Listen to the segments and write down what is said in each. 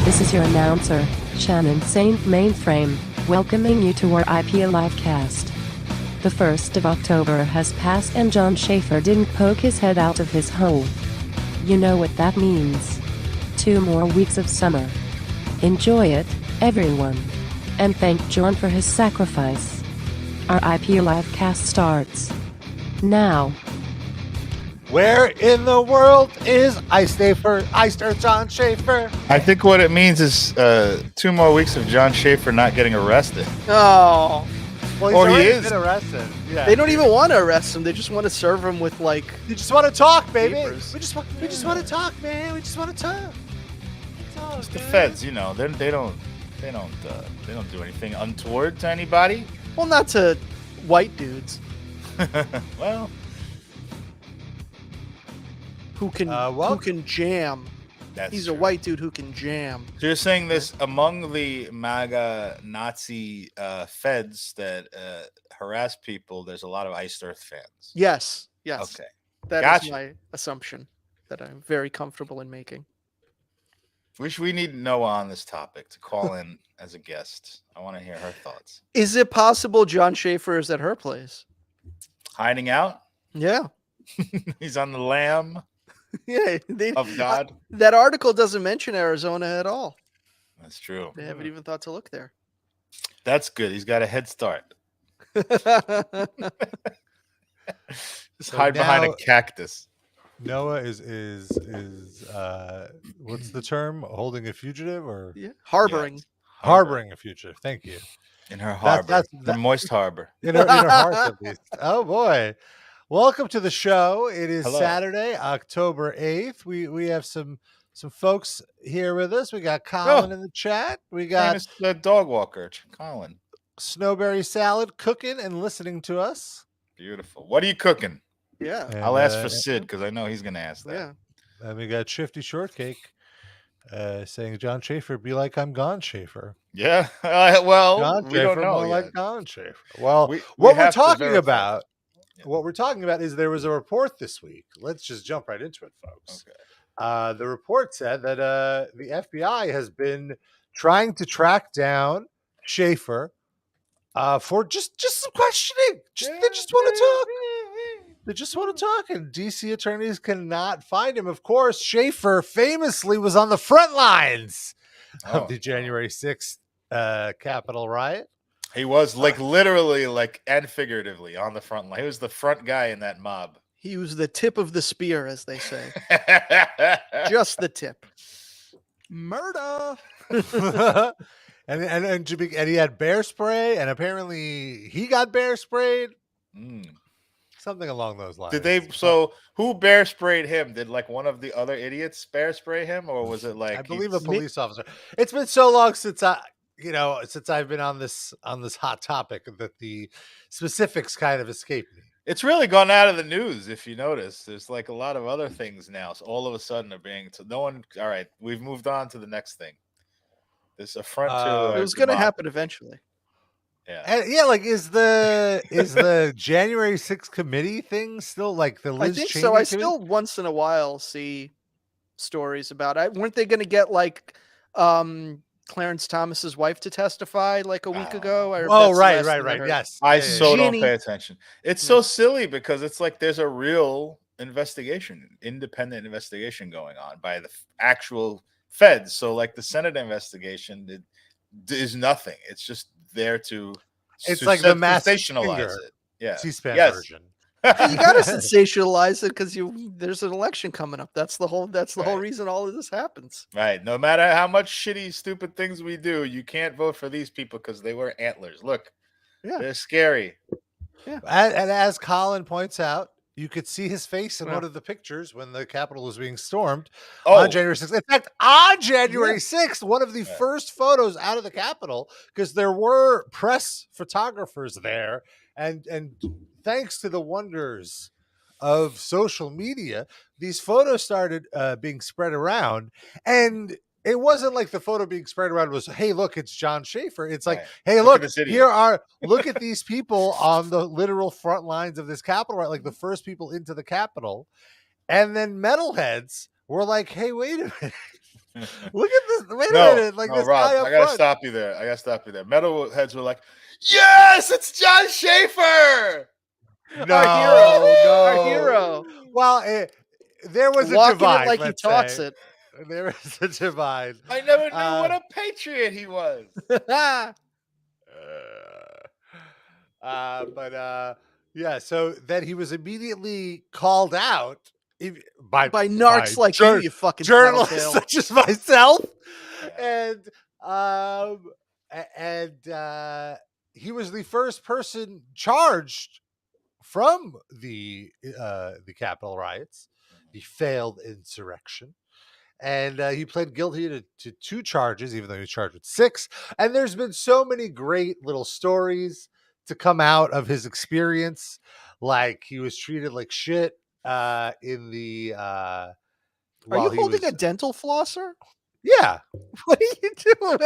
This is your announcer, Shannon Saint Mainframe, welcoming you to our IP Livecast. The 1st of October has passed and Jon Schaffer didn't poke his head out of his hole. You know what that means. 2 more weeks of summer. Enjoy it, everyone. And thank Jon for his sacrifice. Our IP Livecast starts now. Where in the world is Eister Jon Schaffer? I think what it means is 2 more weeks of Jon Schaffer not getting arrested. Oh, Well, he's Or he already is. been arrested. Yeah. they don't even want to arrest him. They just want to serve him with like. You just want to talk, baby. Papers. We just want to talk, man. We just want to talk. It's the feds, you know. They don't do anything untoward to anybody. Well, not to white dudes Well, who can jam. that's He's true. a white dude who can jam. So you're saying this among the MAGA Nazi feds that harass people, there's a lot of Iced Earth fans. Yes. Okay. That Gotcha. is my assumption that I'm very comfortable in making. We need Noah on this topic to call in as a guest. I want to hear her thoughts. Is it possible Jon Schaffer is at her place? Hiding out? Yeah. He's on the lam Yeah. of God. That article doesn't mention Arizona at all. That's true. They haven't even thought to look there. That's good. He's got a head start. Just So hide behind now- a cactus. Noah is what's the term? Holding a fugitive or Yeah. Harboring. harboring a fugitive? Thank you. In her harbor. that's- Her moist harbor. In her heart, at least. Oh boy! Welcome to the show. It is Hello. Saturday, October 8th. We have some folks here with us. We got Colin in the chat. We got Famous dog walker, Colin. Snowberry Salad cooking and listening to us. Beautiful. What are you cooking? Yeah. And, I'll ask for Sid because I know he's going to ask that. Yeah. And we got Shifty Shortcake saying, Jon Schaffer, be like I'm gone, Schaffer. Yeah. Well, Jon we don't Schaffer, know more yet. like Jon Schaffer. Well, We what we're have to talking verify about, that. what we're talking about is there was a report this week. Let's just jump right into it, folks. Okay. The report said that the FBI has been trying to track down Schaffer for just some questioning. They just want to talk. They just want to talk, and DC attorneys cannot find him. Of course, Schaffer famously was on the front lines of the January 6th Capitol riot. He was like literally and figuratively on the front line. He was the front guy in that mob. He was the tip of the spear, as they say. Just the tip. Murder. and he had bear spray, and apparently he got bear sprayed. Something along those lines. Did they? So who bear sprayed him? Did like one of the other idiots bear spray him, or was it like I believe a police officer? It's been so long since I've been on this hot topic that the specifics kind of escaped me. It's really gone out of the news. If you notice, there's like a lot of other things now. So all of a sudden, are being no one. All right, we've moved on to the next thing. This affront to It was going to happen eventually. Yeah. And is the January 6th committee thing still like the Liz I think Cheney so. I committee? still once in a while see stories about it. Weren't they going to get like Clarence Thomas's wife to testify like a week ago? Right. Yes. I Yeah, so don't Ginny. pay attention. It's so silly because it's like there's a real investigation, independent investigation going on by the actual feds. So like the Senate investigation is nothing. It's just there to It's like the mass sensationalize singer it. Yeah. C-SPAN Yes. version. You got to sensationalize it because there's an election coming up. That's the whole Right. reason all of this happens. Right. No matter how much shitty, stupid things we do, you can't vote for these people because they wear antlers. Look, Yeah. they're scary. And as Colin points out, you could see his face in Yeah. one of the pictures when the Capitol was being stormed Oh, on January 6th. In fact, on January 6th, one of the first photos out of the Capitol, because there were press photographers there, and thanks to the wonders of social media, these photos started being spread around, and it wasn't like the photo being spread around was, hey, look, it's Jon Schaffer. It's like, Right. hey, Look look, at this idiot. look at these people on the literal front lines of this Capitol, right? Like the first people into the Capitol. And then metalheads were like, hey, wait a minute. Look at this. Wait a No, minute. Like no, this Rob, guy up I gotta front. stop you there. Metalheads were like, "Yes, it's Jon Schaffer." No, Our no. hero. Well, there was a Walking divide. it like he Let's talks say. it. There was a divide. I never knew what a patriot he was. Yeah. So then he was immediately called out by narcs like you fucking journalists tattletale. such as myself, Yeah. and he was the first person charged from the Capitol riots, the failed insurrection. And he pled guilty to 2 charges, even though he was charged with 6. And there's been so many great little stories to come out of his experience. Like he was treated like shit in the. Are you holding a dental flosser? Yeah. What are you doing?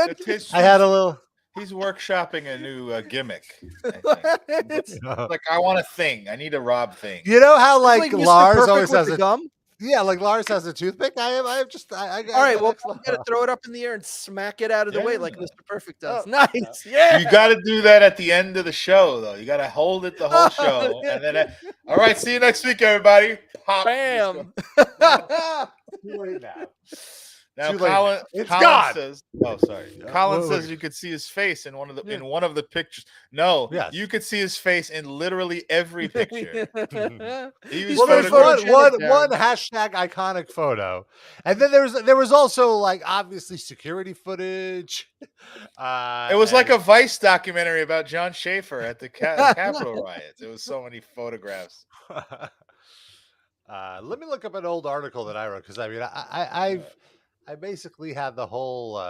I had a little. He's workshopping a new gimmick. I think. Like I want a thing. I need a Rob thing. You know how like Mr. Lars Perfect always with has the a gum? Yeah, like Lars has a toothpick. I have just. All right, well, I'm gonna throw it up in the air and smack it out of the way like Mr. Perfect does. Nice, yeah. You got to do that at the end of the show, though. You got to hold it the whole show, and then. All right, see you next week, everybody. Pop. Bam. Too late now. Now, Too late. Colin It's gone. says, "Oh, sorry." Colin says you could see his face in one of the pictures. No, Yes. you could see his face in literally every picture. Well, there's one hashtag iconic photo, and then there was also like obviously security footage. It was like a Vice documentary about Jon Schaffer at the Capitol riots. It was so many photographs. Let me look up an old article that I wrote because I mean I basically had the whole.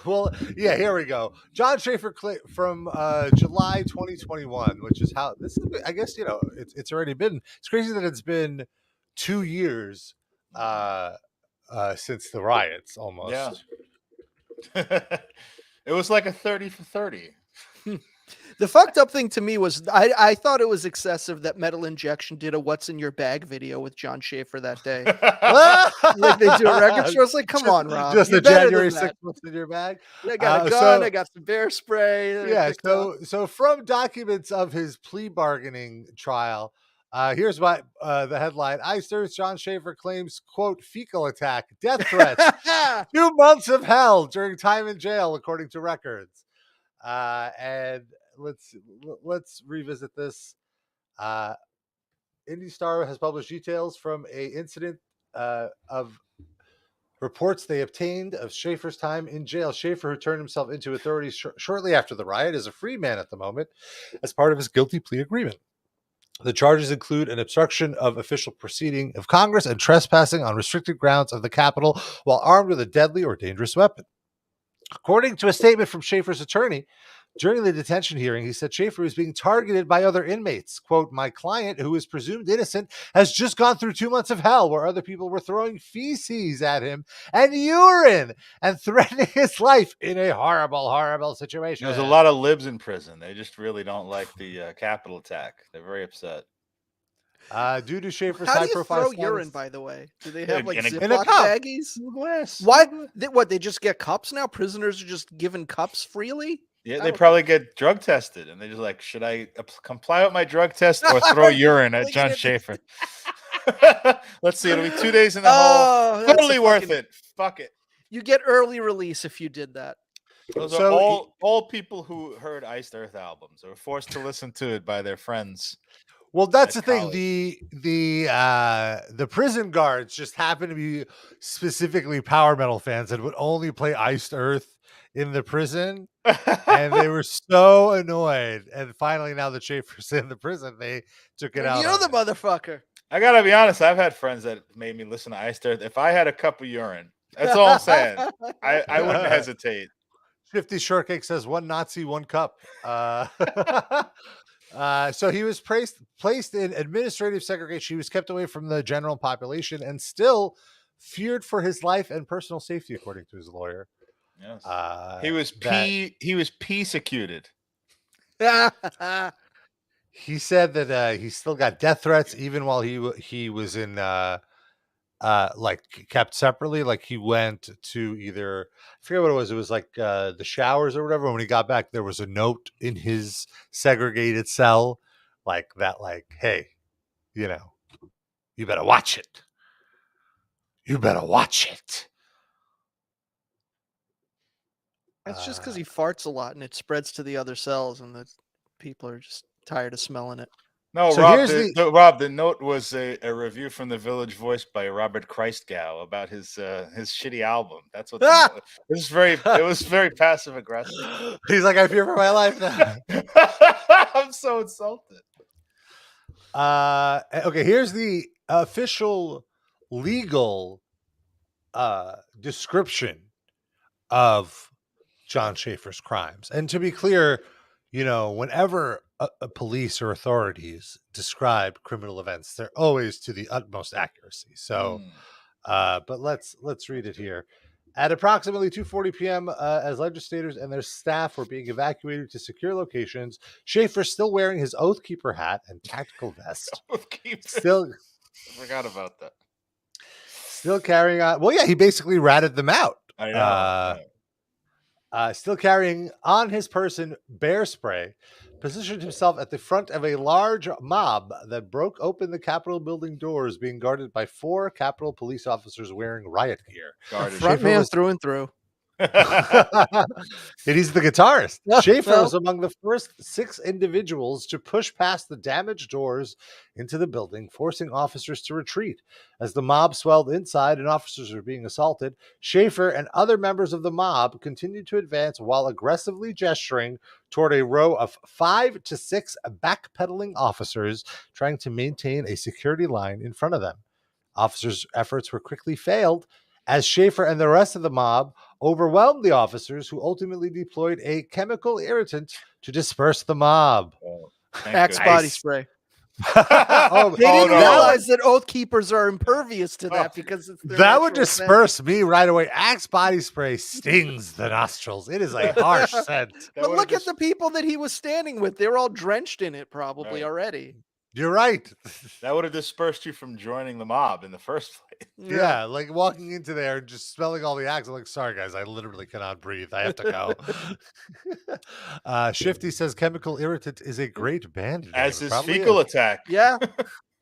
Well, yeah, here we go. Jon Schaffer from July 2021, which is how this is. I guess it's already been. It's crazy that it's been 2 years since the riots almost. Yeah. It was like a 30 for 30. The fucked up thing to me was I thought it was excessive that Metal Injection did a "What's in Your Bag" video with Jon Schaffer that day. Like they do a record store. I was like, come on, Rob. Just a January 6th "What's in Your Bag." I got a gun. I got some bear spray. Yeah. So from documents of his plea bargaining trial, here's what the headline: Iced Earth Jon Schaffer claims, quote, fecal attack, death threats, 2 months of hell during time in jail, according to records. And let's revisit this. IndyStar has published details from a incident of reports they obtained of Schaffer's time in jail. Schaffer, who turned himself into authorities shortly after the riot, is a free man at the moment as part of his guilty plea agreement. The charges include an obstruction of official proceeding of Congress and trespassing on restricted grounds of the Capitol while armed with a deadly or dangerous weapon. According to a statement from Schaffer's attorney, during the detention hearing, he said Schaffer was being targeted by other inmates. Quote, my client, who is presumed innocent, has just gone through 2 months of hell where other people were throwing feces at him and urine and threatening his life in a horrible, horrible situation. There's a lot of libs in prison. They just really don't like the Capitol attack. They're very upset. Due to Schaffer's How do you high-profile throw urine, by the way? Do they have like in a Ziploc cup. baggies? Glass. What? They just get cups now? Prisoners are just given cups freely? Yeah, they probably get drug tested, and they're just like, should I comply with my drug test or throw urine at Jon Schaffer? Let's see. It'll be 2 days in the hole. Totally worth it. Fuck it. You get early release if you did that. Those are all people who heard Iced Earth albums or were forced to listen to it by their friends. Well, that's the thing. The prison guards just happen to be specifically power metal fans that would only play Iced Earth in the prison, and they were so annoyed. And finally, now that Schaffer's in the prison, they took it out. You're the motherfucker. I gotta be honest. I've had friends that made me listen to Iced Earth. If I had a cup of urine, that's all I'm saying. I wouldn't hesitate. 50 Shortcake says 1 Nazi, 1 cup. So he was placed in administrative segregation. He was kept away from the general population and still feared for his life and personal safety, according to his lawyer. Yes. He was persecuted. He said that he still got death threats even while he was in like kept separately. Like he went to either, I forget what it was. It was like the showers or whatever. When he got back, there was a note in his segregated cell, like that, like, hey, you know, you better watch it. You better watch it. That's just because he farts a lot and it spreads to the other cells, and the people are just tired of smelling it. No, So Rob, here's Rob, the note was a review from the Village Voice by Robert Christgau about his shitty album. That's what it was very passive aggressive. He's like, I fear for my life now. I'm so insulted. Okay, here's the official legal description of Jon Schaffer's crimes. And to be clear, you know, whenever a police or authorities describe criminal events, they're always to the utmost accuracy. So, but let's read it here. At approximately 2:40 p.m., as legislators and their staff were being evacuated to secure locations, Schaffer, still wearing his Oathkeeper hat and tactical vest, still I forgot about that. Still carrying on. Well, yeah, he basically ratted them out. I know. Still carrying on his person bear spray, positioned himself at the front of a large mob that broke open the Capitol building doors, being guarded by 4 Capitol police officers wearing riot gear. Front man through and through. He's the guitarist. Schaffer was among the first 6 individuals to push past the damaged doors into the building, forcing officers to retreat. As the mob swelled inside and officers were being assaulted, Schaffer and other members of the mob continued to advance while aggressively gesturing toward a row of 5 to 6 backpedaling officers trying to maintain a security line in front of them. Officers' efforts were quickly failed as Schaffer and the rest of the mob overwhelmed the officers, who ultimately deployed a chemical irritant to disperse the mob. Axe body spray. They didn't no. realize that Oath Keepers are impervious to that because it's their that would natural disperse me right away. Axe body spray stings the nostrils. It is a harsh scent. But look at the people that he was standing with. They were all drenched in it probably already. You're right. That would have dispersed you from joining the mob in the first place. Yeah, like walking into there and just smelling all the axe. I'm like, sorry, guys, I literally cannot breathe. I have to go. Shifty says chemical irritant is a great band name. As is fecal attack. Yeah,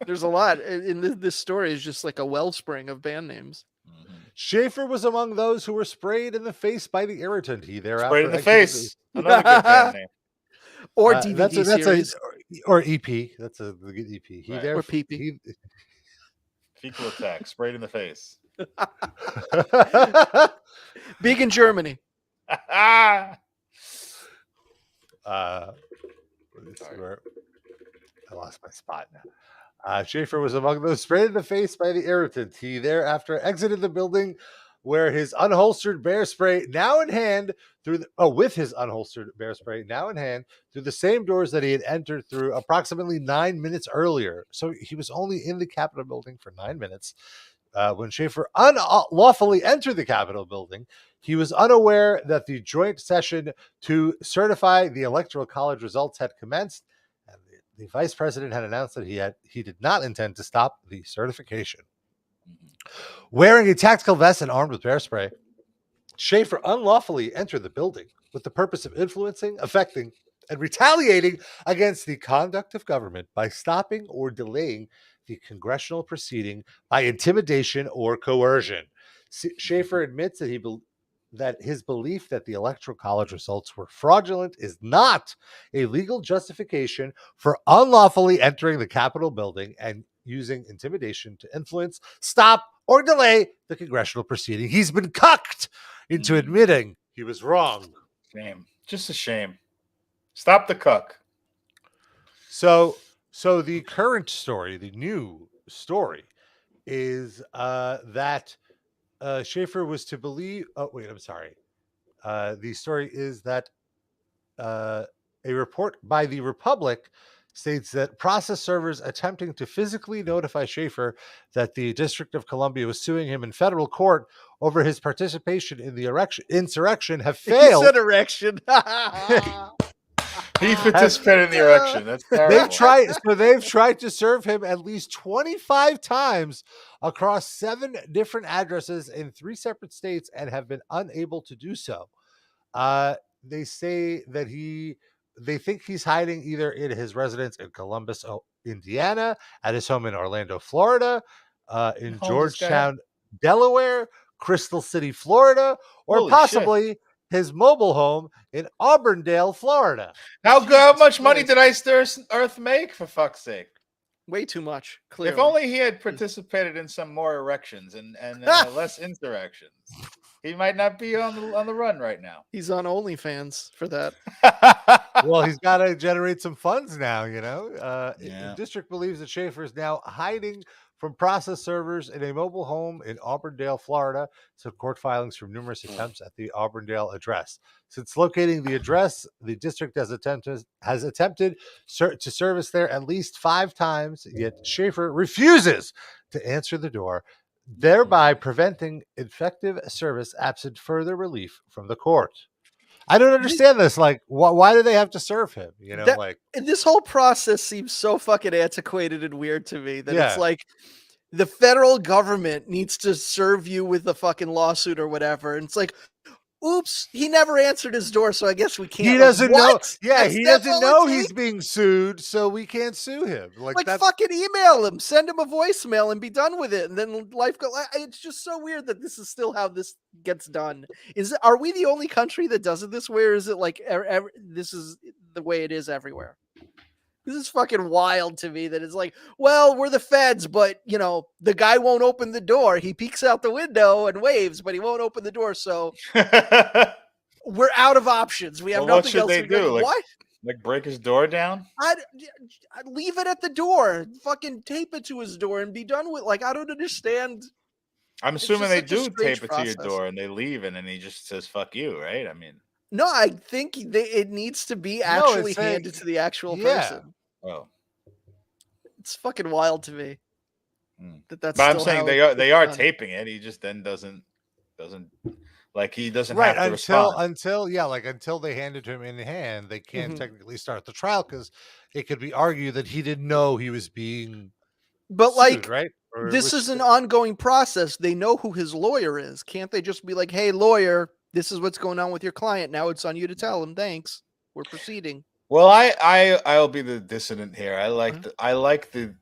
there's a lot. In this story is just like a wellspring of band names. Schaffer was among those who were sprayed in the face by the irritant. He thereafter sprayed in the face. Another good band name. Or DVD series. Or EP. That's a good EP. Or PP. Fecal attack. Sprayed in the face. Big in Germany. I lost my spot now. Schaffer was among those sprayed in the face by the irritant. He thereafter exited the building where his unholstered bear spray, now in hand, with his unholstered bear spray, now in hand, through the same doors that he had entered through approximately 9 minutes earlier. So he was only in the Capitol building for 9 minutes. When Schaffer unlawfully entered the Capitol building, he was unaware that the joint session to certify the Electoral College results had commenced, and the vice president had announced that he did not intend to stop the certification. Wearing a tactical vest and armed with bear spray, Schaffer unlawfully entered the building with the purpose of influencing, affecting, and retaliating against the conduct of government by stopping or delaying the congressional proceeding by intimidation or coercion. Schaffer admits that his belief that the Electoral College results were fraudulent is not a legal justification for unlawfully entering the Capitol building and using intimidation to influence, stop, or delay the congressional proceeding. He's been cucked into admitting he was wrong. Shame. Just a shame. Stop the cuck. So the current story, the new story, is that Schaffer was to believe. Oh, wait, I'm sorry. The story is that a report by the Republic states that process servers attempting to physically notify Schaffer that the District of Columbia was suing him in federal court over his participation in the insurrection have failed. He said erection. He participated in the erection. That's terrible. They've tried to serve him at least 25 times across 7 different addresses in 3 separate states and have been unable to do so. They say that they think he's hiding either in his residence in Columbus, Indiana, at his home in Orlando, Florida, in Georgetown, Delaware, Crystal City, Florida, or Holy possibly his mobile home in Auburndale, Florida. How much money did Iced Earth make, for fuck's sake? Way too much. Clearly. If only he had participated in some more erections and less insurrections, he might not be on the run right now. He's on OnlyFans for that. Well, he's got to generate some funds now, you know. The district believes that Schaffer is now hiding from process servers in a mobile home in Auburndale, Florida. So court filings from numerous attempts at the Auburndale address. Since locating the address, the district has attempted to service there at least 5 times, yet Schaffer refuses to answer the door, thereby preventing effective service absent further relief from the court. I don't understand this. Like, why do they have to serve him? You know, and this whole process seems so fucking antiquated and weird to me that it's like the federal government needs to serve you with a fucking lawsuit or whatever. And it's like, oops, he never answered his door, so I guess we can't. He doesn't know. Yeah, he doesn't know he's being sued, so we can't sue him. Like fucking email him, send him a voicemail, and be done with it. And then life goes. It's just so weird that this is still how this gets done. Are we the only country that does it this way, or is it like this is the way it is everywhere? This is fucking wild to me that it's like, well, we're the feds, but, you know, the guy won't open the door. He peeks out the window and waves, but he won't open the door. So we're out of options. We have nothing else. What should they do? Like break his door down? I'd leave it at the door. Fucking tape it to his door and be done with. Like, I don't understand. I'm assuming they do tape it to your door and they leave and then he just says, fuck you, right? I mean. No, I think it needs to be actually handed to the actual person. Oh, it's fucking wild to me. That's. But I'm saying they are taping it. He just then doesn't like he doesn't have to respond until they hand it to him in hand. They can't technically start the trial because it could be argued that he didn't know he was being. But sued, right? This is an ongoing process. They know who his lawyer is. Can't they just be like, "Hey, lawyer, this is what's going on with your client. Now it's on you to tell him. Thanks. We're proceeding." Well, I'll be the dissident here. I like the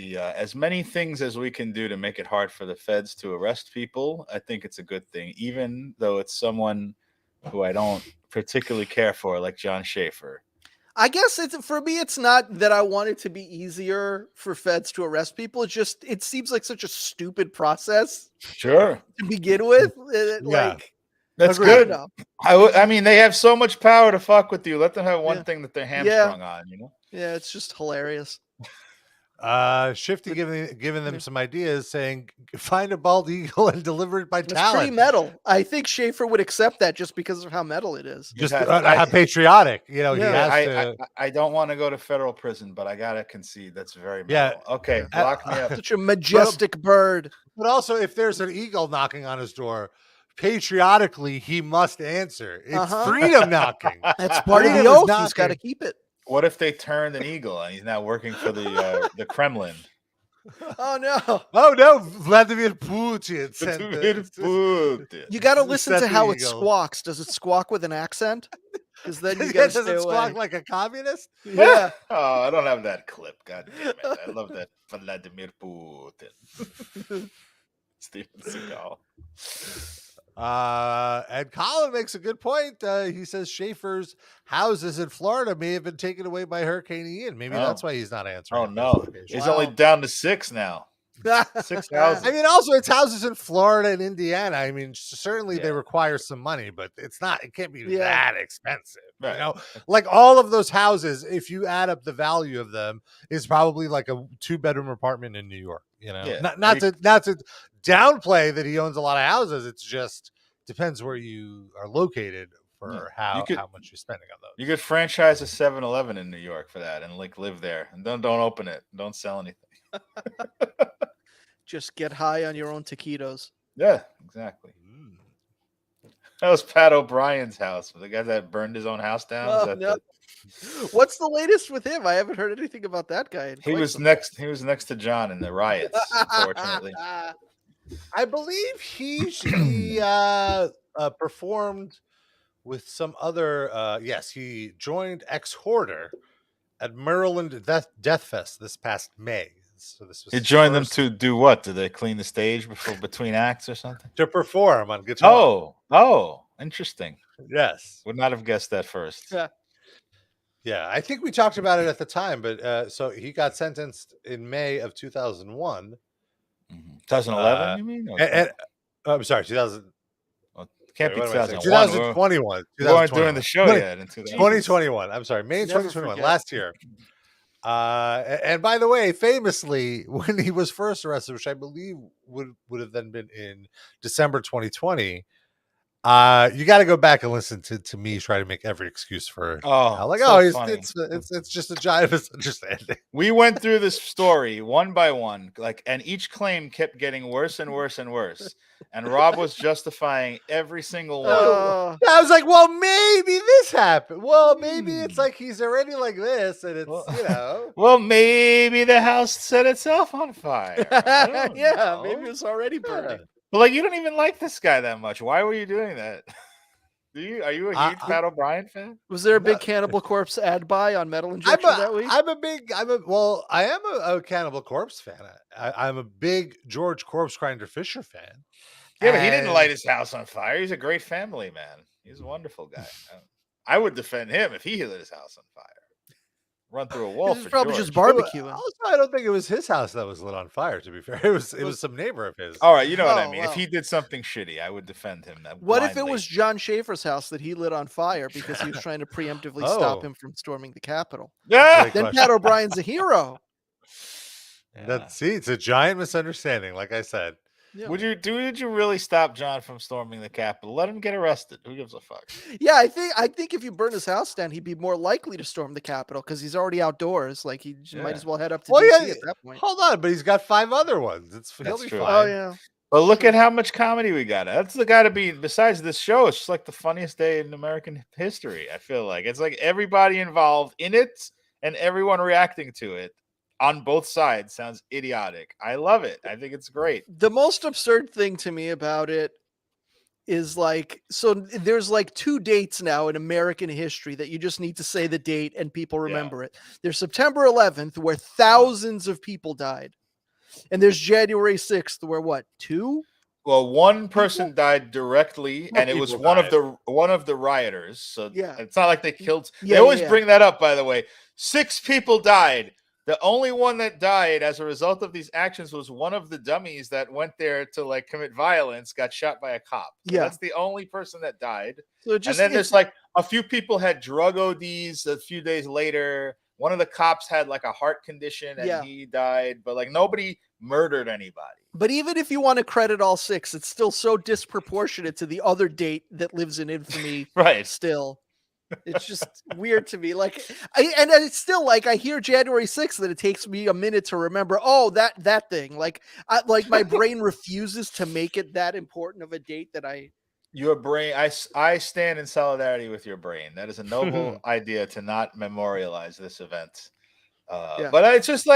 as many things as we can do to make it hard for the feds to arrest people. I think it's a good thing, even though it's someone who I don't particularly care for, like Jon Schaffer. I guess for me, it's not that I want it to be easier for feds to arrest people. It's just it seems like such a stupid process. Sure. To begin with, That's good. I mean, they have so much power to fuck with you. Let them have one thing that they're hamstrung on, you know? Yeah, it's just hilarious. Shifty giving them some ideas, saying find a bald eagle and deliver it by talent. It's pretty metal. I think Schaffer would accept that just because of how metal it is. Just how patriotic, you know. Yeah. He has to. I don't want to go to federal prison, but I gotta concede that's very metal. Yeah. Okay, lock me up. Such a majestic bird. But also, if there's an eagle knocking on his door, patriotically he must answer. It's freedom knocking. That's part of the oath. He's got to keep it. What if they turned an eagle and he's now working for the Kremlin? Oh no! Oh no! Vladimir Putin. You got to listen to how it squawks. Does it squawk with an accent? Because then you got to Does it squawk like a communist? Yeah. Oh, I don't have that clip. God damn it! I love that Vladimir Putin. Steven Seagal. And Colin makes a good point. He says Schaffer's houses in Florida may have been taken away by Hurricane Ian. Maybe that's why he's not answering. Oh no, he's only down to 6 now. 6 houses. I mean, also it's houses in Florida and Indiana. I mean, certainly they require some money, but it can't be that expensive. Right. You know, like all of those houses, if you add up the value of them, is probably like a 2-bedroom apartment in New York. You know, not to downplay that he owns a lot of houses. It's just depends where you are located for how much you're spending on those. You could franchise a 7-Eleven in New York for that and like live there and don't open it. Don't sell anything. Just get high on your own taquitos. Yeah, exactly. That was Pat O'Brien's house. The guy that burned his own house down. What's the latest with him? I haven't heard anything about that guy. He was next to John in the riots, unfortunately. I believe he performed with some other. Yes, he joined Ex Hoarder at Maryland Death Fest this past May. So this was He joined them first to do what? Did they clean the stage between acts or something? to perform on guitar. Oh, interesting. Yes. Would not have guessed that first. Yeah, I think we talked about it at the time, but so he got sentenced in May of 2001. 2011, you mean? I'm sorry, 2000. Can't be What am I saying? 2001. 2021. We weren't doing the show yet in 2021. I'm sorry, May 2021, last year. And by the way, famously, when he was first arrested, which I believe would have then been in December 2020, you got to go back and listen to me try to make every excuse for it's just a giant misunderstanding. We went through this story one by one, and each claim kept getting worse and worse and worse. And Rob was justifying every single one. I was like, well, maybe this happened. Well, maybe it's like he's already like this, and it's Well, maybe the house set itself on fire. Yeah, maybe it's already burning. But you don't even like this guy that much. Why were you doing that? Are you a huge Pat O'Brien fan? Was there a big Cannibal Corpse ad buy on Metal Injection that week? I am a Cannibal Corpse fan. I'm a big George Corpse Grinder Fisher fan. Yeah, but he didn't light his house on fire. He's a great family man. He's a wonderful guy. I would defend him if he lit his house on fire. Run through a wall. He's probably just barbecuing. Also, I don't think it was his house that was lit on fire. To be fair, it was some neighbor of his. All right, you know what I mean. If he did something shitty, I would defend him. What if it was Jon Schaffer's house that he lit on fire because he was trying to preemptively stop him from storming the Capitol? Yeah, then Pat O'Brien's a hero. It's a giant misunderstanding. Like I said. Yeah. Would you really stop John from storming the Capitol? Let him get arrested. Who gives a fuck? Yeah, I think if you burn his house down, he'd be more likely to storm the Capitol because he's already outdoors. Like he might as well head up to DC at that point. Hold on, but he's got 5 other ones. He'll be true. fine. Oh yeah. But look at how much comedy we got. That's the guy to be. Besides this show, it's just like the funniest day in American history. I feel like it's like everybody involved in it and everyone reacting to it. On both sides sounds idiotic. I love it. I think it's great. The most absurd thing to me about it is so there's 2 dates now in American history that you just need to say the date and people remember it. There's September 11th where thousands of people died. And there's January 6th where what? 2? Well, one person died directly, and it was one of the rioters. So it's not like they killed. They always bring that up, by the way. 6 people died. The only one that died as a result of these actions was one of the dummies that went there to commit violence, got shot by a cop. So that's the only person that died. So and then there's a few people had drug ODs a few days later. One of the cops had a heart condition and he died, but nobody murdered anybody. But even if you want to credit all 6, it's still so disproportionate to the other date that lives in infamy. Right. Still. It's just weird to me. And it's still I hear January 6th that it takes me a minute to remember. Oh, that thing. My brain refuses to make it that important of a date that your brain. I stand in solidarity with your brain. That is a noble idea to not memorialize this event. But it's just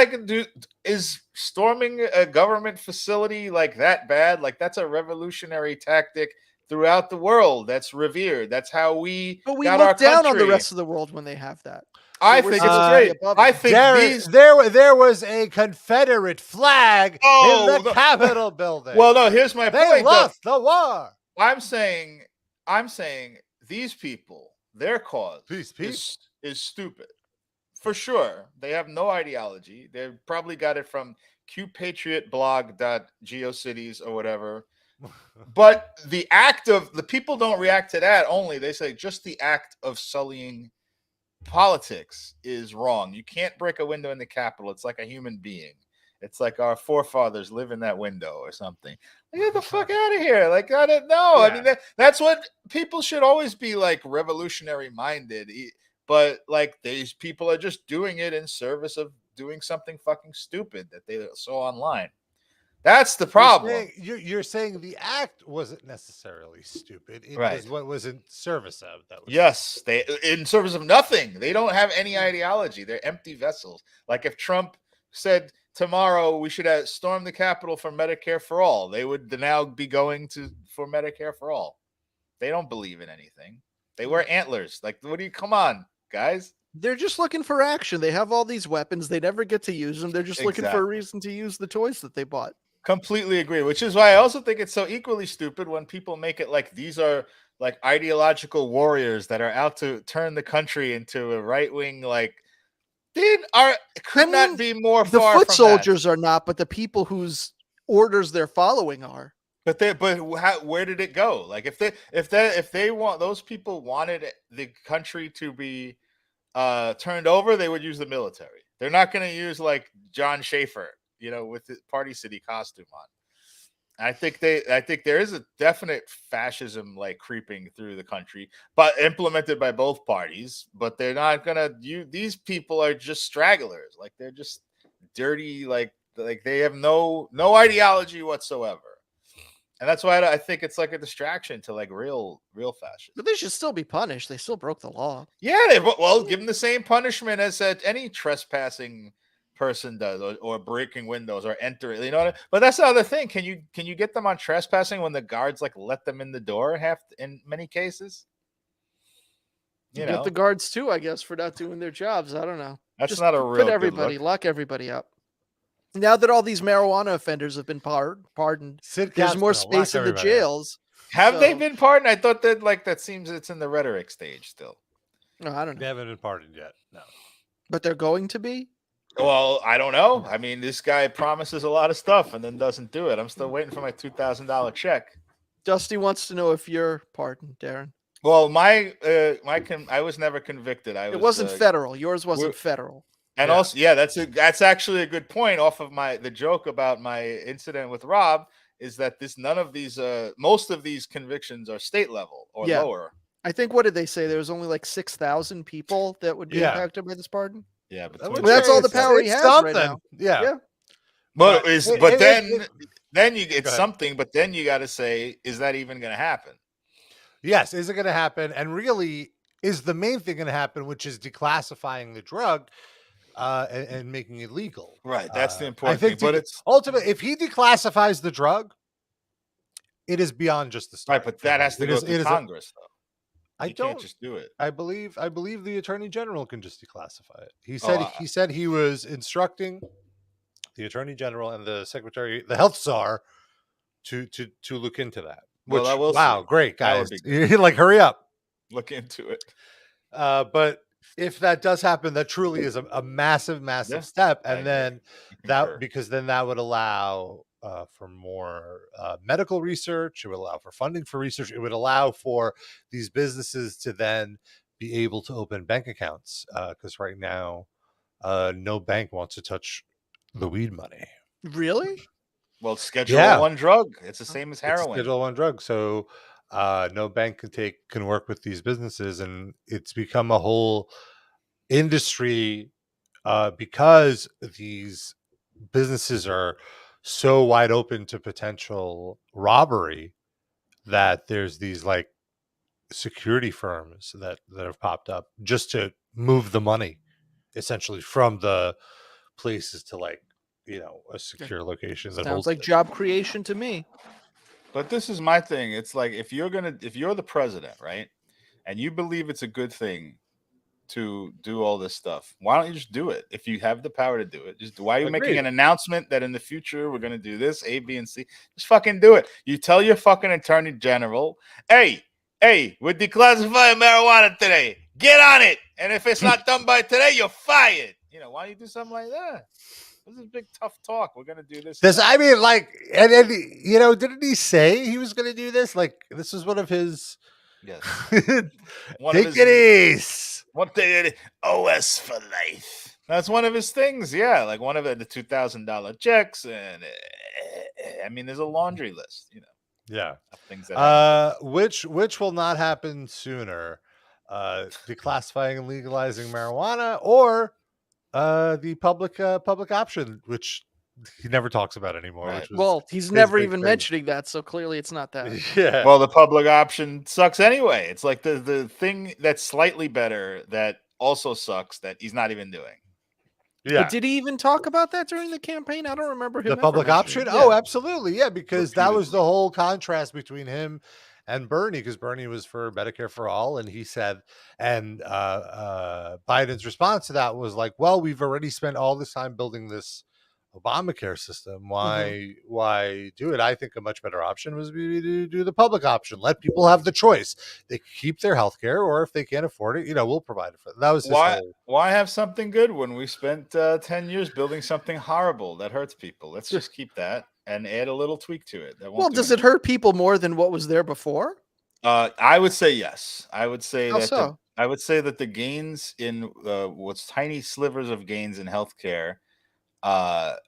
is storming a government facility that bad? That's a revolutionary tactic. Throughout the world, that's revered. That's how we. But we look down on the rest of the world when they have that. I think it's great. I think there was a Confederate flag in the Capitol building. Well, no, here's my point. They lost the war. I'm saying these people, their cause is stupid. For sure. They have no ideology. They probably got it from qpatriotblog.geocities or whatever. But the act of the people don't react to that only. They say just the act of sullying politics is wrong. You can't break a window in the Capitol. It's like a human being. It's like our forefathers live in that window or something. Get the fuck out of here. I don't know. Yeah. I mean, that's what people should always be revolutionary minded. But these people are just doing it in service of doing something fucking stupid that they saw online. That's the problem. You're saying the act wasn't necessarily stupid. It Right. was what was in service of that was Yes, they in service of nothing. They don't have any ideology. They're empty vessels. Like if Trump said tomorrow we should storm the Capitol for Medicare for all, they would now be going for Medicare for all. They don't believe in anything. They wear antlers. Like, what do you? Come on, guys. They're just looking for action. They have all these weapons. They never get to use them. They're just looking for a reason to use the toys that they bought. Completely agree. Which is why I also think it's so equally stupid when people make it like these are like ideological warriors that are out to turn the country into a right wing. Like, could not be more the far foot from soldiers that. are not, but the people whose orders they're following are. But where did it go? Like if they want, those people wanted the country to be turned over, they would use the military. They're not going to use like Jon Schaffer, with the Party City costume on. I think there is a definite fascism like creeping through the country, but implemented by both parties. But they're not gonna. These people are just stragglers. Like they're just dirty. Like they have no ideology whatsoever. And that's why I think it's like a distraction to like real fascism. But they should still be punished. They still broke the law. Yeah, give them the same punishment as any trespassing person does, or breaking windows or entering. But that's the other thing. Can you get them on trespassing when the guards like let them in the door? In many cases, you get the guards too, I guess, for not doing their jobs. I don't know. That's just not a real put everybody, lock everybody up. Now that all these marijuana offenders have been pardoned, there's more space in the jails. Have they been pardoned? I thought that that seems it's in the rhetoric stage still. No, I don't know. They haven't been pardoned yet. No, but they're going to be. Well, I don't know. I mean, this guy promises a lot of stuff and then doesn't do it. I'm still waiting for my $2,000 check. Dusty wants to know if you're pardoned, Darren. Well, I was never convicted. It wasn't federal. Yours wasn't federal. And also, yeah, that's actually a good point. Off of the joke about my incident with Rob is that most of these convictions are state level or lower. I think, what did they say? There was only like 6,000 people that would be impacted by this pardon. Yeah, but that's all the power he has right now. Yeah. But then you get something. But then you got to say, is that even going to happen? Yes, is it going to happen? And really, is the main thing going to happen, which is declassifying the drug and making it legal? Right. That's the important thing. But it's ultimately, if he declassifies the drug, it is beyond just the start. Right, but that has to go through Congress, though. You can't just do it. I believe the Attorney General can just declassify it. He said he was instructing the Attorney General and the Secretary, the Health Czar, to look into that. Which, wow, great guys! You're like, hurry up, look into it. But if that does happen, that truly is a massive step, and then because then that would allow for more medical research. It would allow for funding for research. It would allow for these businesses to then be able to open bank accounts, because right now no bank wants to touch the weed money. Really? Well, it's Schedule 1 drug. It's the same as heroin. Schedule 1 drug. So no bank can work with these businesses, and it's become a whole industry because these businesses are so wide open to potential robbery that there's these like security firms that have popped up just to move the money essentially from the places to like, a secure location. Sounds like job creation to me. But this is my thing. It's like if you're the president, right, and you believe it's a good thing to do all this stuff, why don't you just do it? If you have the power to do it, why are you making an announcement that in the future we're going to do this, A, B, and C? Just fucking do it. You tell your fucking Attorney General, hey, we're declassifying marijuana today. Get on it. And if it's not done by today, you're fired. Why don't you do something like that? This is big tough talk. We're going to do this. I mean, like, and didn't he say he was going to do this? Like, this was one of his. Yes. Take it easy. What they did, OS for life. That's one of his things. Yeah, like one of the $2,000 checks, and I mean, there's a laundry list. Yeah. Of things that which will not happen sooner, declassifying and legalizing marijuana, or the public option, which he never talks about anymore. Right. Which was Well, he's his never big even thing. mentioning that, so clearly it's not that. Yeah. Well, the public option sucks anyway. It's like the thing that's slightly better that also sucks that he's not even doing. Yeah. But did he even talk about that during the campaign? I don't remember him. The public option? Yeah. Oh, absolutely. Yeah, because that was Repeatedly. the whole contrast between him and Bernie, because Bernie was for Medicare for all, and he said, and Biden's response to that was like, well, we've already spent all this time building this Obamacare system. Why do it? I think a much better option was to do the public option. Let people have the choice. They keep their health care, or if they can't afford it, we'll provide it for them. That was his whole. Why have something good when we spent 10 years building something horrible that hurts people? Let's just keep that and add a little tweak to it. Well, does it hurt people more than what was there before? I would say yes. I would say How that so? I would say that the gains in what's tiny slivers of gains in healthcare are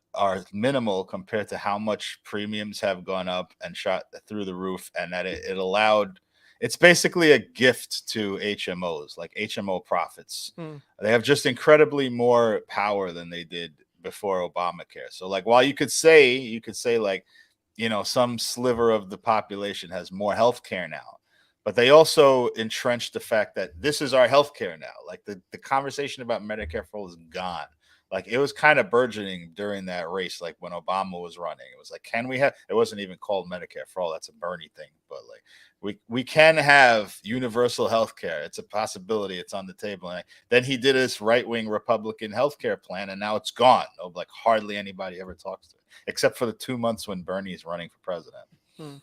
minimal compared to how much premiums have gone up and shot through the roof, and that it allowed. It's basically a gift to HMOs, like HMO profits. They have just incredibly more power than they did before Obamacare. So, like, while you could say like, some sliver of the population has more health care now, but they also entrenched the fact that this is our health care now. Like the conversation about Medicare for all is gone. Like, it was kind of burgeoning during that race, like when Obama was running. It was like, can we have, it wasn't even called Medicare for all, that's a Bernie thing, but like we can have universal health care. It's a possibility, it's on the table. And then he did his right-wing Republican health care plan, and now it's gone. Like, hardly anybody ever talks to it, except for the 2 months when Bernie is running for president. So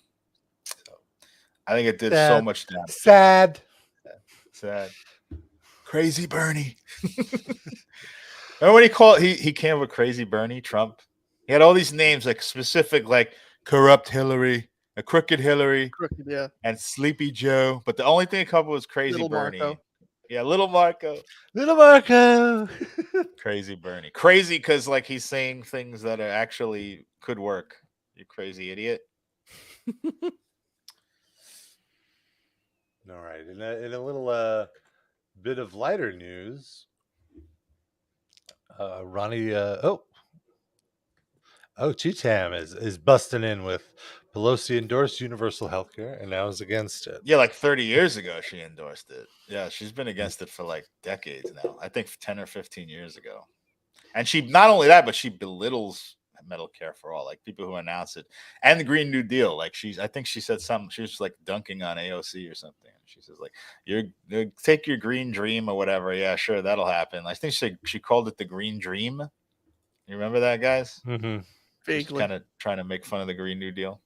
I think it did so much damage. Sad. Crazy Bernie. Remember when he came up with Crazy Bernie, Trump? He had all these names, like specific, like corrupt Hillary, a crooked Hillary, Yeah, and Sleepy Joe. But the only thing that covered was Crazy Little Bernie. Marco. Yeah, Little Marco. Crazy Bernie. Crazy because like he's saying things that are actually could work. You crazy idiot. All right. In a little bit of lighter news, Ronnie, Cheatham is busting in with Pelosi endorsed universal health care and now is against it. Yeah, like 30 years ago she endorsed it. Yeah, she's been against it for like decades now. I think 10 or 15 years ago. And she, not only that, but she belittles Medicare for all, like people who announce it, and the Green New Deal. Like I think she said something, she was like dunking on AOC or something. She says like, you take your green dream or whatever. Yeah, sure, that'll happen. I think she called it the Green Dream. You remember that, guys? Mm-hmm. Vaguely. Kind of trying to make fun of the Green New Deal.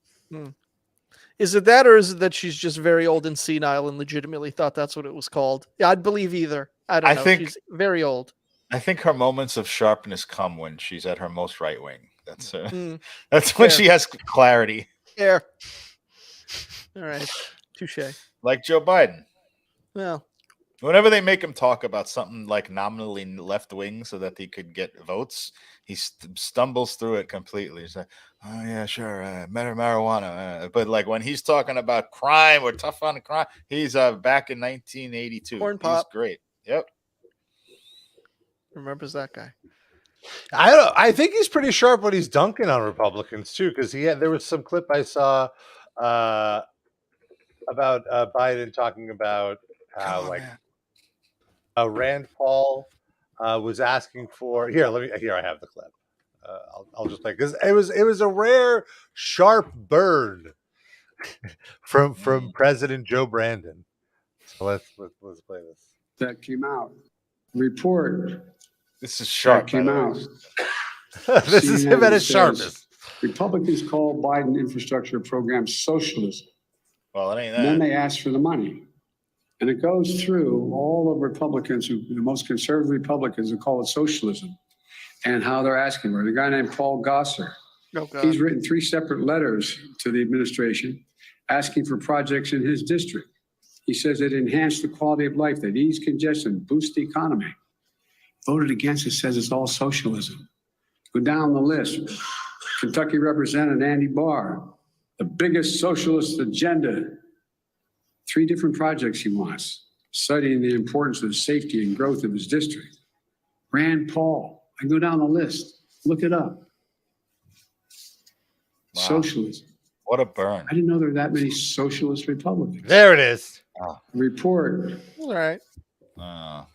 Is it that, or is it that she's just very old and senile and legitimately thought that's what it was called? Yeah, I'd believe either. I don't know. Think she's very old. I think her moments of sharpness come when she's at her most right wing. That's that's Fair. when she has clarity. Yeah. All right. Touche. Like Joe Biden. Well, whenever they make him talk about something like nominally left wing so that he could get votes, he stumbles through it completely. He's like, oh yeah, sure, marijuana. But like when he's talking about crime or tough on crime, he's back in 1982. Corn pop. He's great. Yep. Remembers that guy. I think he's pretty sharp when he's dunking on Republicans too, because there was some clip I saw about Biden talking about how Rand Paul was asking for here I have the clip. I'll just play because it was a rare sharp burn from President Joe Brandon. So let's play this. That came out. Report. This is sharp. That came out. This is him at his sharpest. Republicans call Biden infrastructure program socialism. Well, it ain't that. And then they ask for the money. And it goes through all of Republicans, the most conservative Republicans, who call it socialism, and how they're asking for it. A guy named Paul Gosar. Oh, God. He's written 3 separate letters to the administration asking for projects in his district. He says it enhanced the quality of life, that ease congestion, boost the economy. Voted against it, says it's all socialism. Go down the list. Kentucky Representative Andy Barr, the biggest socialist agenda. 3 different projects he wants, studying the importance of the safety and growth of his district. Rand Paul, I go down the list, look it up. Socialism. What a burn. I didn't know there were that many socialist Republicans. There it is. Report. All right. Wow.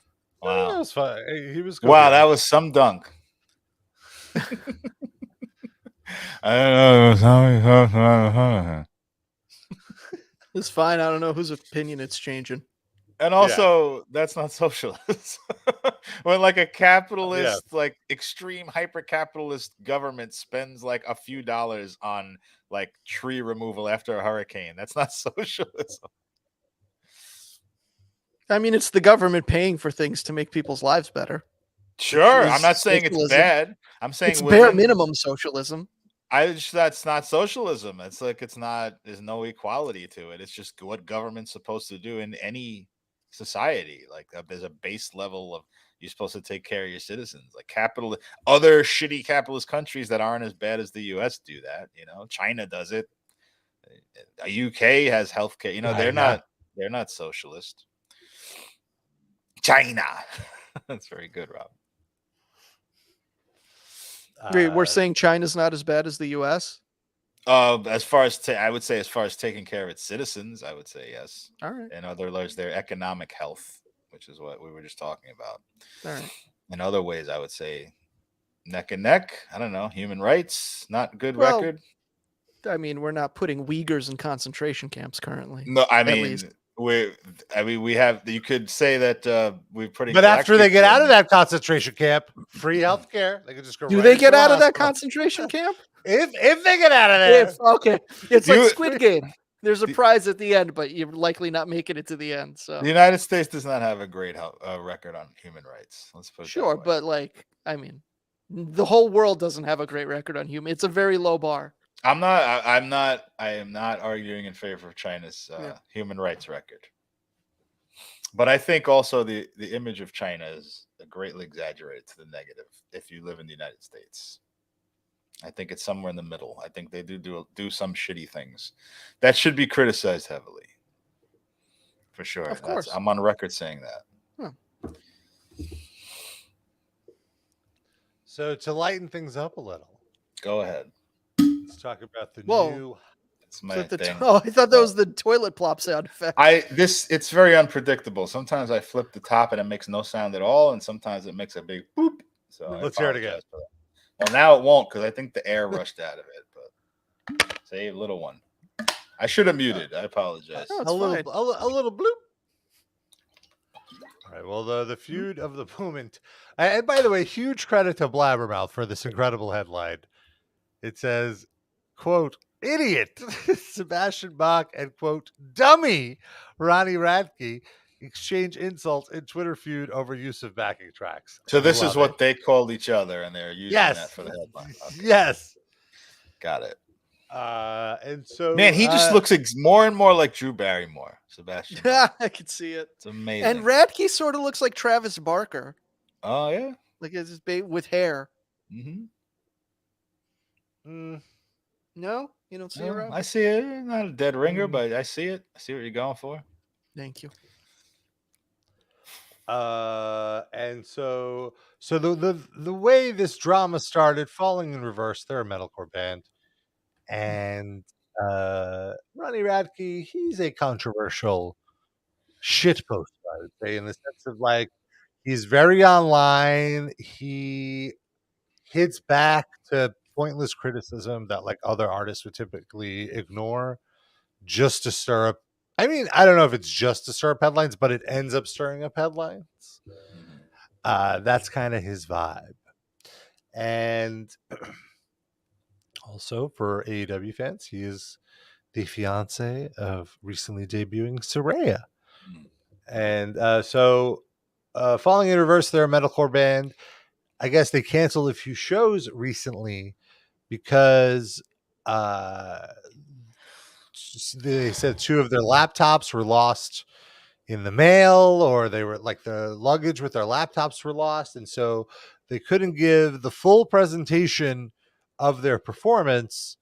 That was fun. He was Wow, coherent. that was some dunk. I don't know. It's fine. I don't know whose opinion it's changing. And also, that's not socialist. When like a capitalist, like extreme hyper-capitalist government spends like a few dollars on like tree removal after a hurricane, that's not socialism. I mean, it's the government paying for things to make people's lives better. Sure, I'm not saying socialism. it's bad. I'm saying It's bare minimum socialism. That's not socialism. It's like there's no equality to it. It's just what government's supposed to do in any society. Like there's a base level of you're supposed to take care of your citizens. Like other shitty capitalist countries that aren't as bad as the US do that. You know, China does it. UK has healthcare. You know, they're not socialist. China. That's very good, Rob. Wait, we're saying China's not as bad as the U.S.? As far as I would say, as far as taking care of its citizens, I would say yes. All right. In other words, their economic health, which is what we were just talking about. All right. In other ways, I would say neck and neck. I don't know. Human rights, not good record. I mean, we're not putting Uyghurs in concentration camps currently. No, I mean, we have. You could say that we're putting. But after they get out of that concentration camp, free health care. They can just go. Do they get out of that concentration camp? If they get out of there, okay, it's like Squid Game. There's a prize at the end, but you're likely not making it to the end. So the United States does not have a great record on human rights. Let's put it sure, but like, I mean, the whole world doesn't have a great record on human. It's a very low bar. I am not arguing in favor of China's human rights record. But I think also the image of China is greatly exaggerated to the negative if you live in the United States. I think it's somewhere in the middle. I think they do some shitty things that should be criticized heavily. For sure. Of course. I'm on record saying that. Huh. So to lighten things up a little, go ahead. Let's talk about the new. It's my thing. I thought that was the toilet plop sound effect. It's very unpredictable. Sometimes I flip the top and it makes no sound at all, and sometimes it makes a big boop. So let's hear it again. Well, now it won't because I think the air rushed out of it. But say a little one. I should have muted. I apologize. No, a little bloop. All right. Well, the feud of the moment. And by the way, huge credit to Blabbermouth for this incredible headline. It says, quote, idiot Sebastian Bach and quote, dummy Ronnie Radke exchange insults in Twitter feud over use of backing tracks. So this is what they called each other, and they're using that for the headline. Okay. Yes. Got it. And so man, he just looks more and more like Drew Barrymore, Sebastian. Yeah, I can see it. It's amazing. And Radke sort of looks like Travis Barker. Oh yeah, like it's just with hair. Mm-hmm. No, you don't see it. I see it. Not a dead ringer, but I see it. I see what you're going for. Thank you. And so the way this drama started, Falling in Reverse, they're a metalcore band, and Ronnie Radke, he's a controversial shitposter, I would say, in the sense of like he's very online. He hits back to pointless criticism that like other artists would typically ignore just to stir up. I mean, I don't know if it's just to stir up headlines, but it ends up stirring up headlines. That's kind of his vibe. And also for AEW fans, he is the fiance of recently debuting Saraya. And so Falling in Reverse, they're a metalcore band. I guess they canceled a few shows recently because they said 2 of their laptops were lost in the mail, or they were like the luggage with their laptops were lost. And so they couldn't give the full presentation of their performance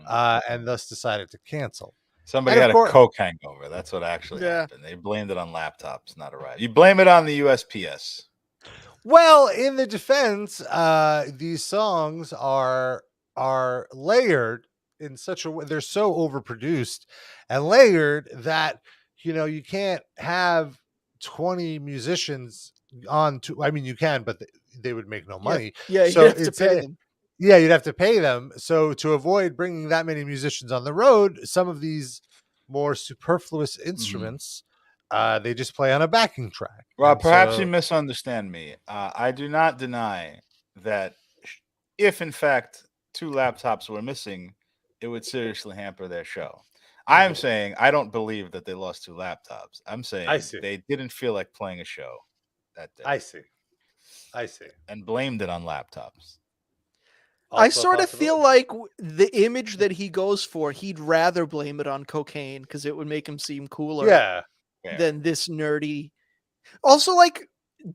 and thus decided to cancel. Somebody had a coke hangover. That's what actually happened. They blamed it on laptops, not a riot. You blame it on the USPS. Well, in the defense, these songs are layered in such a way, they're so overproduced and layered that, you can't have 20 musicians on to, I mean, you can, but they would make no money. Yeah, So you have to it's pay them. yeah, you'd have to pay them. So to avoid bringing that many musicians on the road, some of these more superfluous instruments, they just play on a backing track. Well, And perhaps so- you misunderstand me. I do not deny that if, in fact, 2 laptops were missing, it would seriously hamper their show. I'm saying I don't believe that they lost 2 laptops. I'm saying see. they didn't feel like playing a show that day. I see. And blamed it on laptops. I Also a sort of feel possibility. like the image that he goes for, he'd rather blame it on cocaine because it would make him seem cooler Yeah. than this nerdy. Also, like,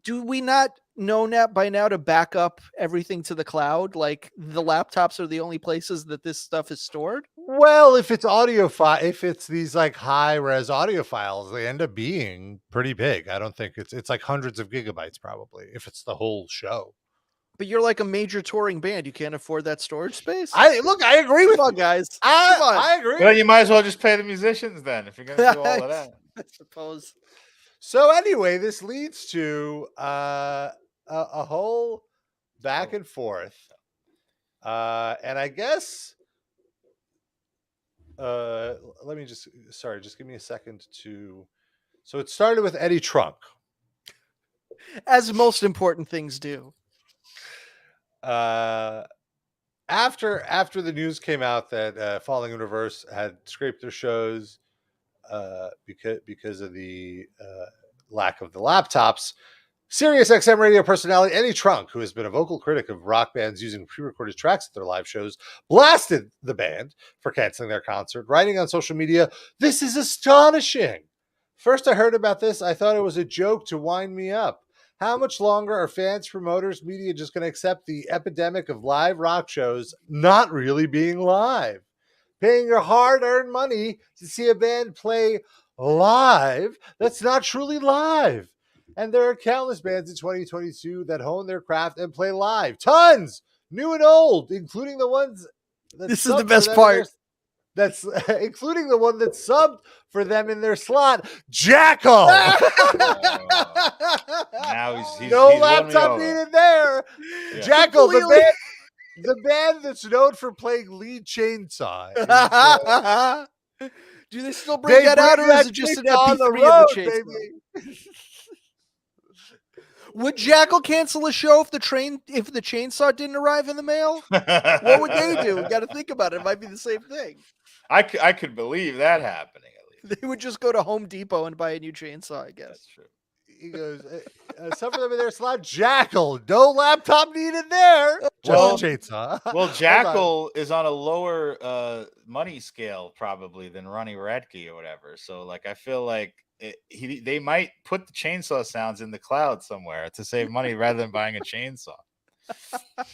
do we not know by now to back up everything to the cloud? Like, the laptops are the only places that this stuff is stored? Well, if it's if it's these like high res audio files, they end up being pretty big. I don't think it's like hundreds of gigabytes probably if it's the whole show. But you're like a major touring band. You can't afford that storage space? I agree with Come on, you. guys. Come on. I agree. Well, you might as well just pay the musicians then if you're going to do all of that. I suppose. So anyway, this leads to a whole back and forth, and I guess let me just give me a second to. So it started with Eddie Trunk. As most important things do. After the news came out that Falling in Reverse had scraped their shows because of the lack of the laptops, Sirius XM radio personality Eddie Trunk, who has been a vocal critic of rock bands using pre-recorded tracks at their live shows, blasted the band for canceling their concert, writing on social media, "This is astonishing. First I heard about this, I thought it was a joke to wind me up. How much longer are fans, promoters, media just going to accept the epidemic of live rock shows not really being live? Paying your hard-earned money to see a band play live that's not truly live. And there are countless bands in 2022 that hone their craft and play live. Tons! New and old, including the ones that This is the subbed best for them in part. that's including the one that subbed for them in their slot, Jackal. Now he's No won me laptop over. needed there. Yeah. Jackal, Completely. the band that's known for playing lead chainsaw. Do they still bring that out, or is it just an on the MP3 road, of the chainsaw? baby? Would Jackal cancel a show if the chainsaw didn't arrive in the mail? What would they do? Got to think about it. It might be the same thing. I could believe that happening at least. They would just go to Home Depot and buy a new chainsaw, I guess. That's true. He goes, some of them in their slot, Jackal. No laptop needed there. Just Well- a chainsaw. Well, Hold on. Jackal is on a lower money scale probably than Ronnie Radke or whatever. So, like, I feel like they might put the chainsaw sounds in the cloud somewhere to save money rather than buying a chainsaw.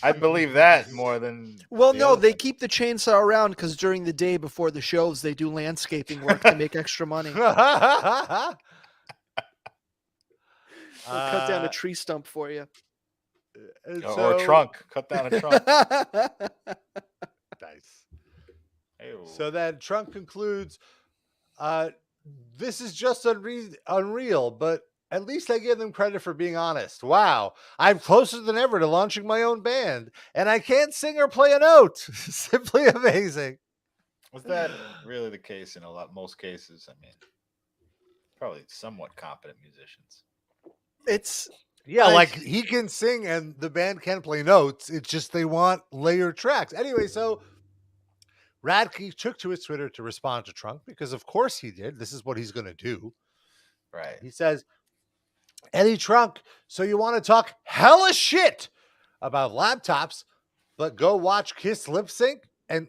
I believe that more than. Well, the no, other they thing. keep the chainsaw around because during the day before the shows, they do landscaping work to make extra money. They'll cut down a tree stump for you. and Or a so- trunk. Cut down a trunk. Nice. Ew. So then Trunk concludes, this is just unreal, but at least I give them credit for being honest. Wow, I'm closer than ever to launching my own band, and I can't sing or play a note. Simply amazing. Was that really the case in most cases? I mean, probably somewhat competent musicians. It's Yeah, I- like he can sing and the band can play notes. It's just they want layered tracks. Anyway, so Radke took to his Twitter to respond to Trunk because, of course, he did. This is what he's going to do. Right. He says, Eddie Trunk, so you want to talk hella shit about laptops, but go watch Kiss lip sync? And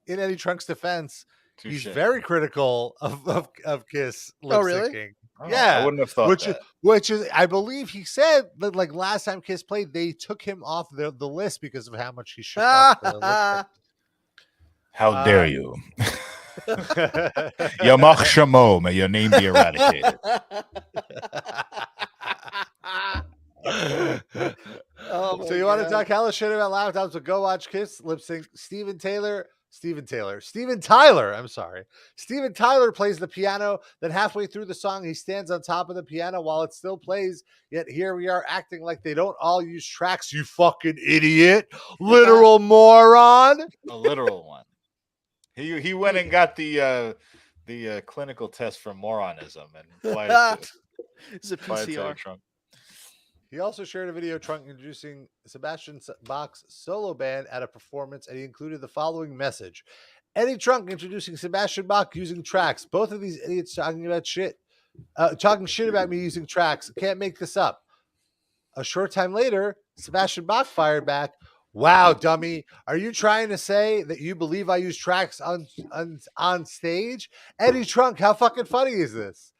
in Eddie Trunk's defense, he's Touche. very critical of Kiss lip Oh, really? syncing. Oh, Yeah, I wouldn't have thought that. Which is, I believe he said that like last time Kiss played, they took him off the list because of how much he shook off the lip How dare you? Yamach Shamo, may your name be eradicated. Oh So my you want to God. talk hella shit about laptops, but go watch Kiss lip sync. Steven Taylor Steven Tyler, I'm sorry. Steven Tyler plays the piano. Then halfway through the song, he stands on top of the piano while it still plays. Yet here we are acting like they don't all use tracks, you fucking idiot. Literal moron. A literal one. He went and got the clinical test for moronism and applied it to, It's a applied it to the PCR. trunk. He also shared a video trunk introducing Sebastian Bach's solo band at a performance, and he included the following message. Eddie Trunk introducing Sebastian Bach using tracks. Both of these idiots talking shit about me using tracks. Can't make this up. A short time later, Sebastian Bach fired back, wow, dummy. Are you trying to say that you believe I use tracks on stage? Eddie Trunk, how fucking funny is this?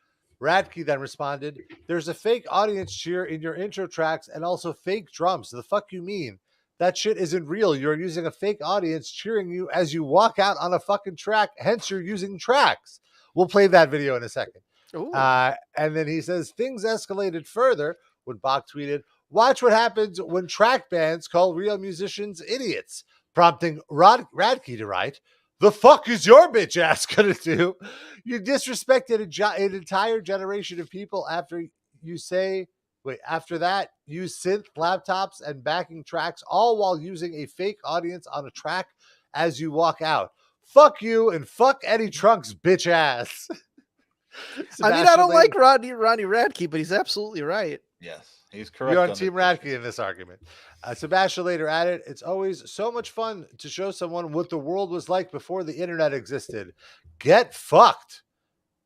Radke then responded, there's a fake audience cheer in your intro tracks and also fake drums. The fuck you mean? That shit isn't real. You're using a fake audience cheering you as you walk out on a fucking track. Hence, you're using tracks. We'll play that video in a second. And then he says, things escalated further when Bach tweeted, watch what happens when track bands call real musicians idiots, prompting Radke to write, the fuck is your bitch ass gonna do? You disrespected an entire generation of people after that, use synth, laptops, and backing tracks, all while using a fake audience on a track as you walk out. Fuck you and fuck Eddie Trunk's bitch ass. I mean, I don't like Ronnie Radke, but he's absolutely right. Yes, he's correct. You're on Team Radke in this argument. Sebastian later added, it's always so much fun to show someone what the world was like before the internet existed. Get fucked.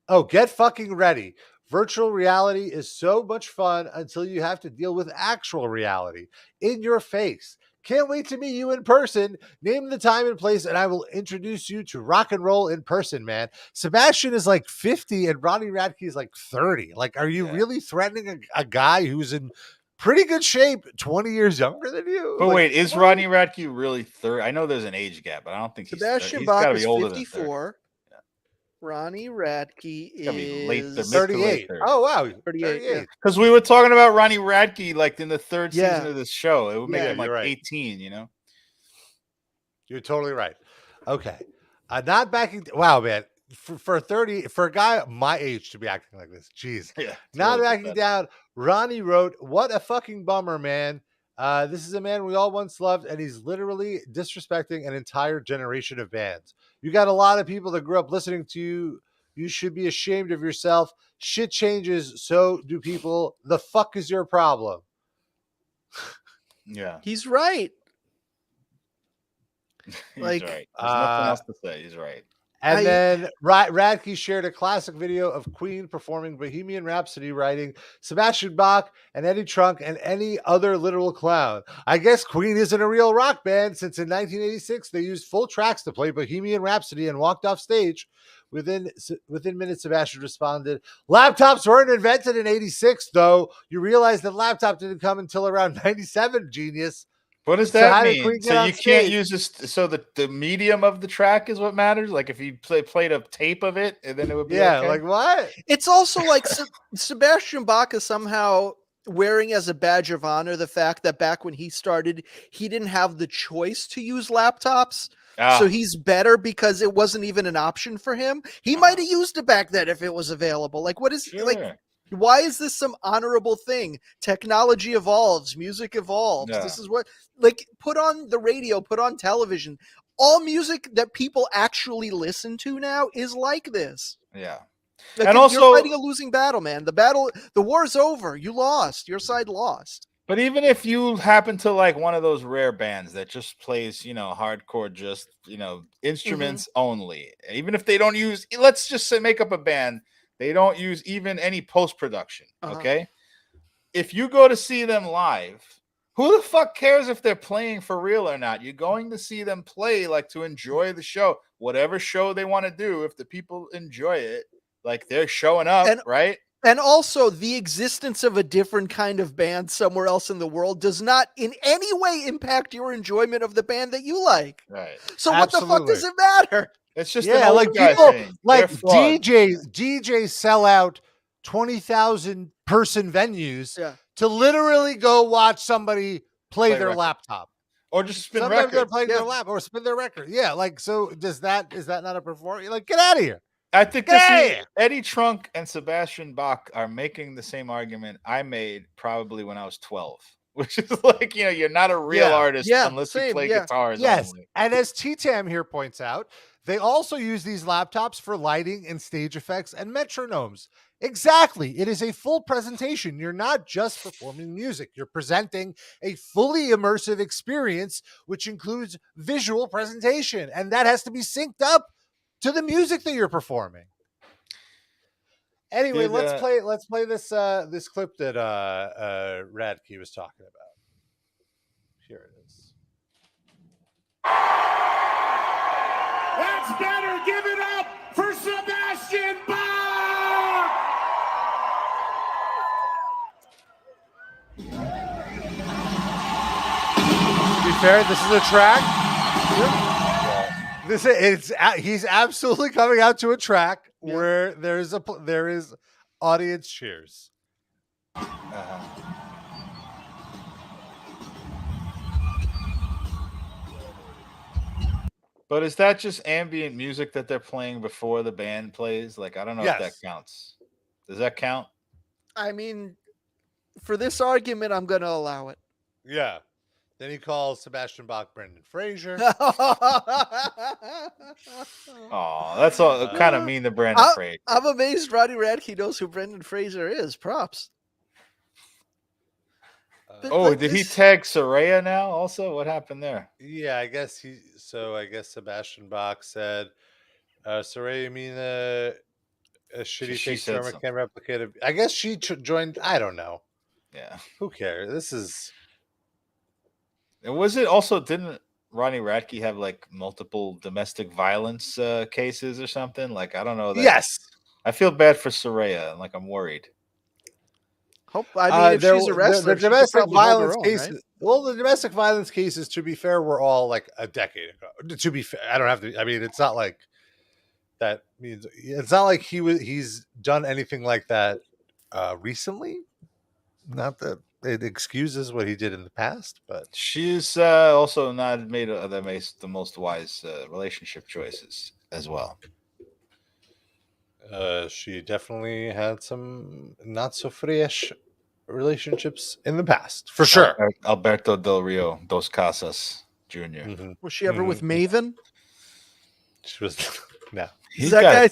Oh, get fucking ready. Virtual reality is so much fun until you have to deal with actual reality in your face. Can't wait to meet you in person. Name the time and place, and I will introduce you to rock and roll in person, man. Sebastian is like 50 and Ronnie Radke is like 30. Like, are you really threatening a guy who's in pretty good shape, 20 years younger than you? But like, wait, is Ronnie Radke really 30? I know there's an age gap, but I don't think Sebastian he's Bach got to is be older 54. Ronnie Radke is 38. Oh, wow. 38. Because we were talking about Ronnie Radke like in the third season of this show. It would make him like right. 18, you know? You're totally right. Okay. Not backing. Wow, man. For a guy my age to be acting like this. Jeez. Yeah, not backing down. Ronnie wrote, what a fucking bummer, man. This is a man we all once loved, and he's literally disrespecting an entire generation of bands. You got a lot of people that grew up listening to you. You should be ashamed of yourself. Shit changes, so do people. The fuck is your problem? Yeah. He's right. He's right. There's nothing else to say. He's right. And then Radke shared a classic video of Queen performing Bohemian Rhapsody, writing Sebastian Bach and Eddie Trunk and any other literal clown. I guess Queen isn't a real rock band since in 1986 they used full tracks to play Bohemian Rhapsody and walked off stage. Within minutes, Sebastian responded, laptops weren't invented in 86, though. You realize that laptop didn't come until around 97, genius. What does that mean? So you can't use this. So the medium of the track is what matters. Like if you played a tape of it, and then it would be okay? Like what? It's also like Sebastian Bach is somehow wearing as a badge of honor the fact that back when he started, he didn't have the choice to use laptops. So he's better because it wasn't even an option for him. He might have used it back then if it was available. Like what is like? Why is this some honorable thing? Technology evolves, music evolves. Yeah. This is what, like, put on the radio, put on television. All music that people actually listen to now is like this. Yeah. Like, and also, you're fighting a losing battle, man. The war's over. You lost. Your side lost. But even if you happen to like one of those rare bands that just plays, hardcore, just, instruments only, even if they don't use, let's just say make up a band. They don't use even any post-production, okay? If you go to see them live, who the fuck cares if they're playing for real or not? You're going to see them play, like, to enjoy the show. Whatever show they want to do, if the people enjoy it, like, they're showing up, right? And also, the existence of a different kind of band somewhere else in the world does not in any way impact your enjoyment of the band that you like. Right. So what the fuck does it matter? It's just like people like DJs sell out 20,000 person venues to literally go watch somebody play their laptop. Or just spin Sometimes they're records. playing their lap or spin their record. Yeah, like so. Is that not a performance? Like, get out of here. I think Get outta here. Eddie Trunk and Sebastian Bach are making the same argument I made probably when I was 12, which is like, you're not a real artist unless you play guitars. Yes. Only. And as T-Tam here points out, they also use these laptops for lighting and stage effects and metronomes. Exactly. It is a full presentation. You're not just performing music. You're presenting a fully immersive experience, which includes visual presentation. And that has to be synced up to the music that you're performing. Anyway, let's play this this clip that Radke was talking about. Here it is. That's better. Give it up for Sebastian Bach. To be fair, this is a track. He's absolutely coming out to a track where there is audience cheers. But is that just ambient music that they're playing before the band plays? Like, I don't know if that counts. Does that count? I mean, for this argument, I'm going to allow it. Yeah. Then he calls Sebastian Bach Brendan Fraser. Oh, that's all kind of mean to Brendan Fraser. I'm amazed Ronnie Radke knows who Brendan Fraser is. Props. Did he tag Soraya now also? What happened there? Yeah, I guess Sebastian Bach said, Soraya, you mean a shitty fake drummer can replicate it? I guess she joined. I don't know. Yeah. Who cares? This is. And was it also, didn't Ronnie Radke have like multiple domestic violence cases or something? Like, I don't know. Yes. I feel bad for Soraya. Like, I'm worried. If she's a wrestler, the domestic violence cases. Right? Well, the domestic violence cases, to be fair, were all like a decade ago. To be fair, I don't have to. I mean, it's not like that means it's not like he's done anything like that recently. Not that it excuses what he did in the past, but she's also not made the most wise relationship choices as well. She definitely had some not so fresh relationships in the past, for sure. Alberto Del Rio dos Casas Jr. Mm-hmm. Was she ever with Maven? She was. No. Is that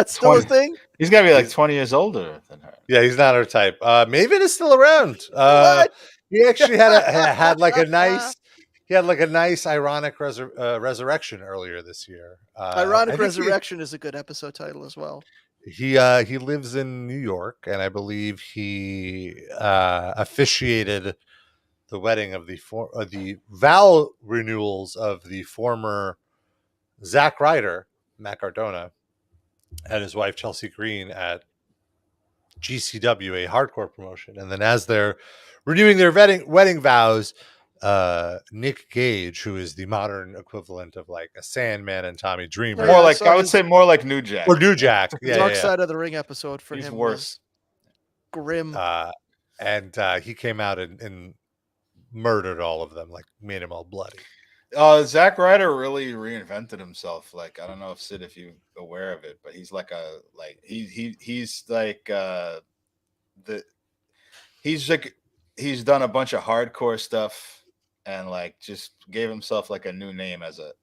still 20, a thing? He's got to be like 20 years older than her. Yeah, he's not her type. Maven is still around. He actually had like a nice ironic resurrection earlier this year. Ironic Resurrection is a good episode title as well. He lives in New York, and I believe he officiated the wedding of the vow renewals of the former Zack Ryder, Matt Cardona, and his wife Chelsea Green at GCW, a hardcore promotion. And then as they're renewing their wedding vows, Nick Gage, who is the modern equivalent of like a Sandman and Tommy Dreamer, I would say more like New Jack. Or New Jack. Dark Side of the Ring episode for He's him worse. Grim. And he came out and murdered all of them, like made them all bloody. Zack Ryder really reinvented himself. Like, I don't know if you're aware of it, but he's like he's done a bunch of hardcore stuff and like just gave himself like a new name as a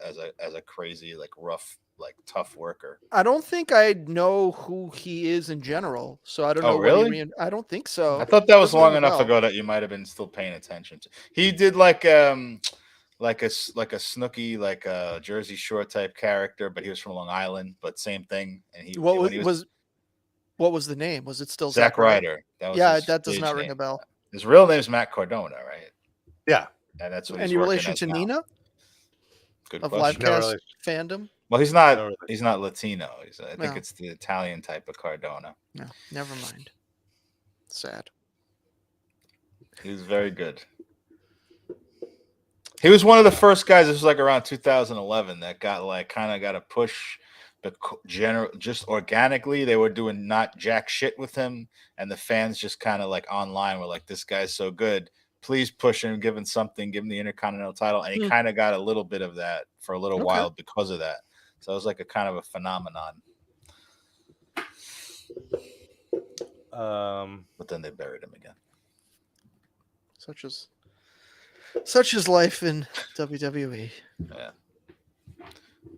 crazy, like rough, like tough worker. I don't think I know who he is in general, so I don't know. Really? I don't think so. I thought that was long enough ago that you might have been still paying attention to. He did like a Snooki, like a Jersey Shore type character, but he was from Long Island, but same thing. And what was the name? Was it still Zack Ryder? That does not ring a bell. His real name is Matt Cardona, right? Yeah, and that's what. Any relation to Nina? Good of question. Livecast fandom. Well, he's not. He's not Latino. I think it's the Italian type of Cardona. No, never mind. Sad. He was very good. He was one of the first guys. This was like around 2011 that got a push, but just organically they were doing not jack shit with him, and the fans just kind of like online were like, "This guy's so good, please push him, give him something, give him the Intercontinental title, and he kind of got a little bit of that for a little while because of that. So it was like a kind of a phenomenon. But then they buried him again. Such is life in WWE. Yeah.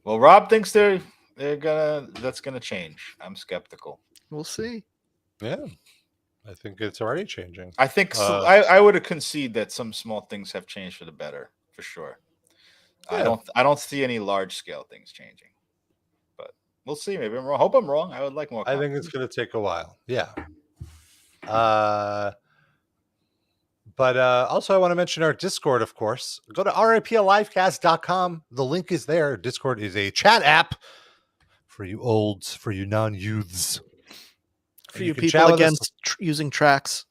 Well, Rob thinks that's gonna change. I'm skeptical. We'll see. Yeah, I think it's already changing. I think I would have conceded that some small things have changed for the better, for sure. Yeah. I don't see any large scale things changing, but we'll see. Maybe I'm wrong. Hope I'm wrong. I would like more. I think it's going to take a while. Yeah. But also I want to mention our Discord, of course. Go to riplivecast.com. The link is there. Discord is a chat app for you olds, for you non-youths. For you people against using tracks.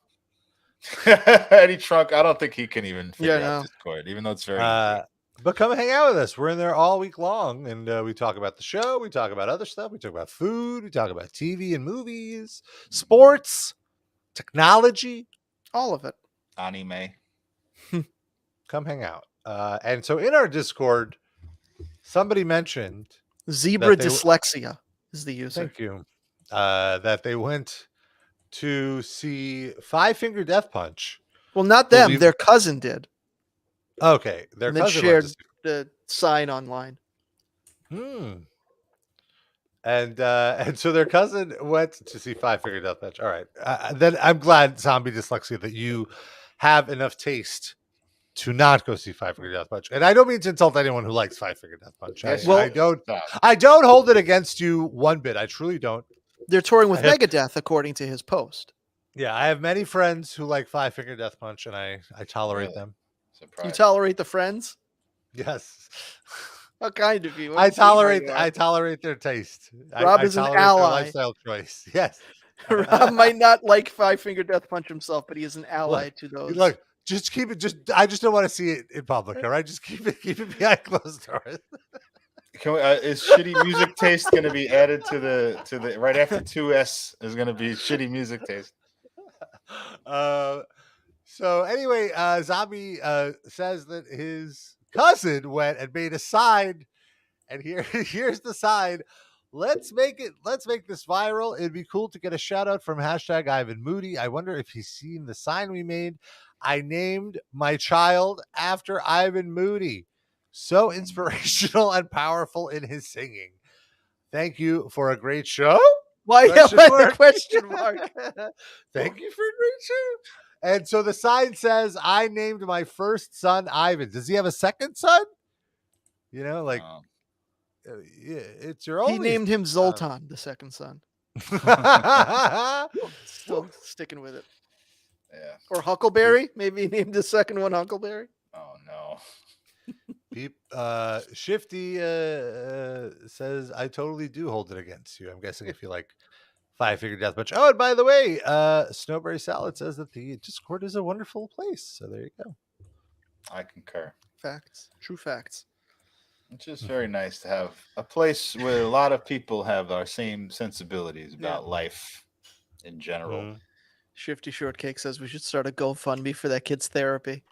Eddie Trunk, I don't think he can even figure out no. Discord, even though it's very easy. But come hang out with us. We're in there all week long, and we talk about the show. We talk about other stuff. We talk about food. We talk about TV and movies, sports, technology. All of it. Anime. Come hang out. And so in our Discord, somebody mentioned Zebra dyslexia is the user. Thank you. That they went to see Five Finger Death Punch. Well, not them. Their cousin did. Okay. Their and then cousin shared the sign online. And so their cousin went to see Five Finger Death Punch. All right. Then I'm glad, Zombie Dyslexia, that you have enough taste to not go see Five Finger Death Punch. And I don't mean to insult anyone who likes Five Finger Death Punch. Yes, I don't hold it against you one bit. I truly don't. They're touring with Megadeth, according to his post. Yeah, I have many friends who like Five Finger Death Punch, and I tolerate them. You tolerate the friends? Yes. How kind of you. I tolerate their taste. Rob is an ally. Their lifestyle choice. Yes. Rob might not like Five Finger Death Punch himself, but he is an ally to those. Look, just keep it. I just don't want to see it in public. All right, just keep it behind closed doors. Can we, is shitty music taste going to be added to the right after 2S is going to be shitty music taste? So anyway, Zombie says that his cousin went and made a sign, and here's the sign. Let's make this viral. It'd be cool to get a shout out from hashtag Ivan Moody. I wonder if he's seen the sign we made. I named my child after Ivan Moody. So inspirational and powerful in his singing. Thank you for a great show. Why the question mark? Thank you for a great show. And so the sign says, I named my first son Ivan. Does he have a second son? You know, like, it's your only. He named him Zoltan, the second son. Still sticking with it. Yeah. Or Huckleberry. Maybe he named the second one Huckleberry. Oh, no. Shifty says, I totally do hold it against you. I'm guessing if you like Five Finger Death Punch. Oh, and by the way, Snowberry Salad says that the Discord is a wonderful place. So there you go. I concur. Facts. True facts. It's just very nice to have a place where a lot of people have our same sensibilities about life in general. Mm-hmm. Shifty Shortcake says we should start a GoFundMe for that kid's therapy.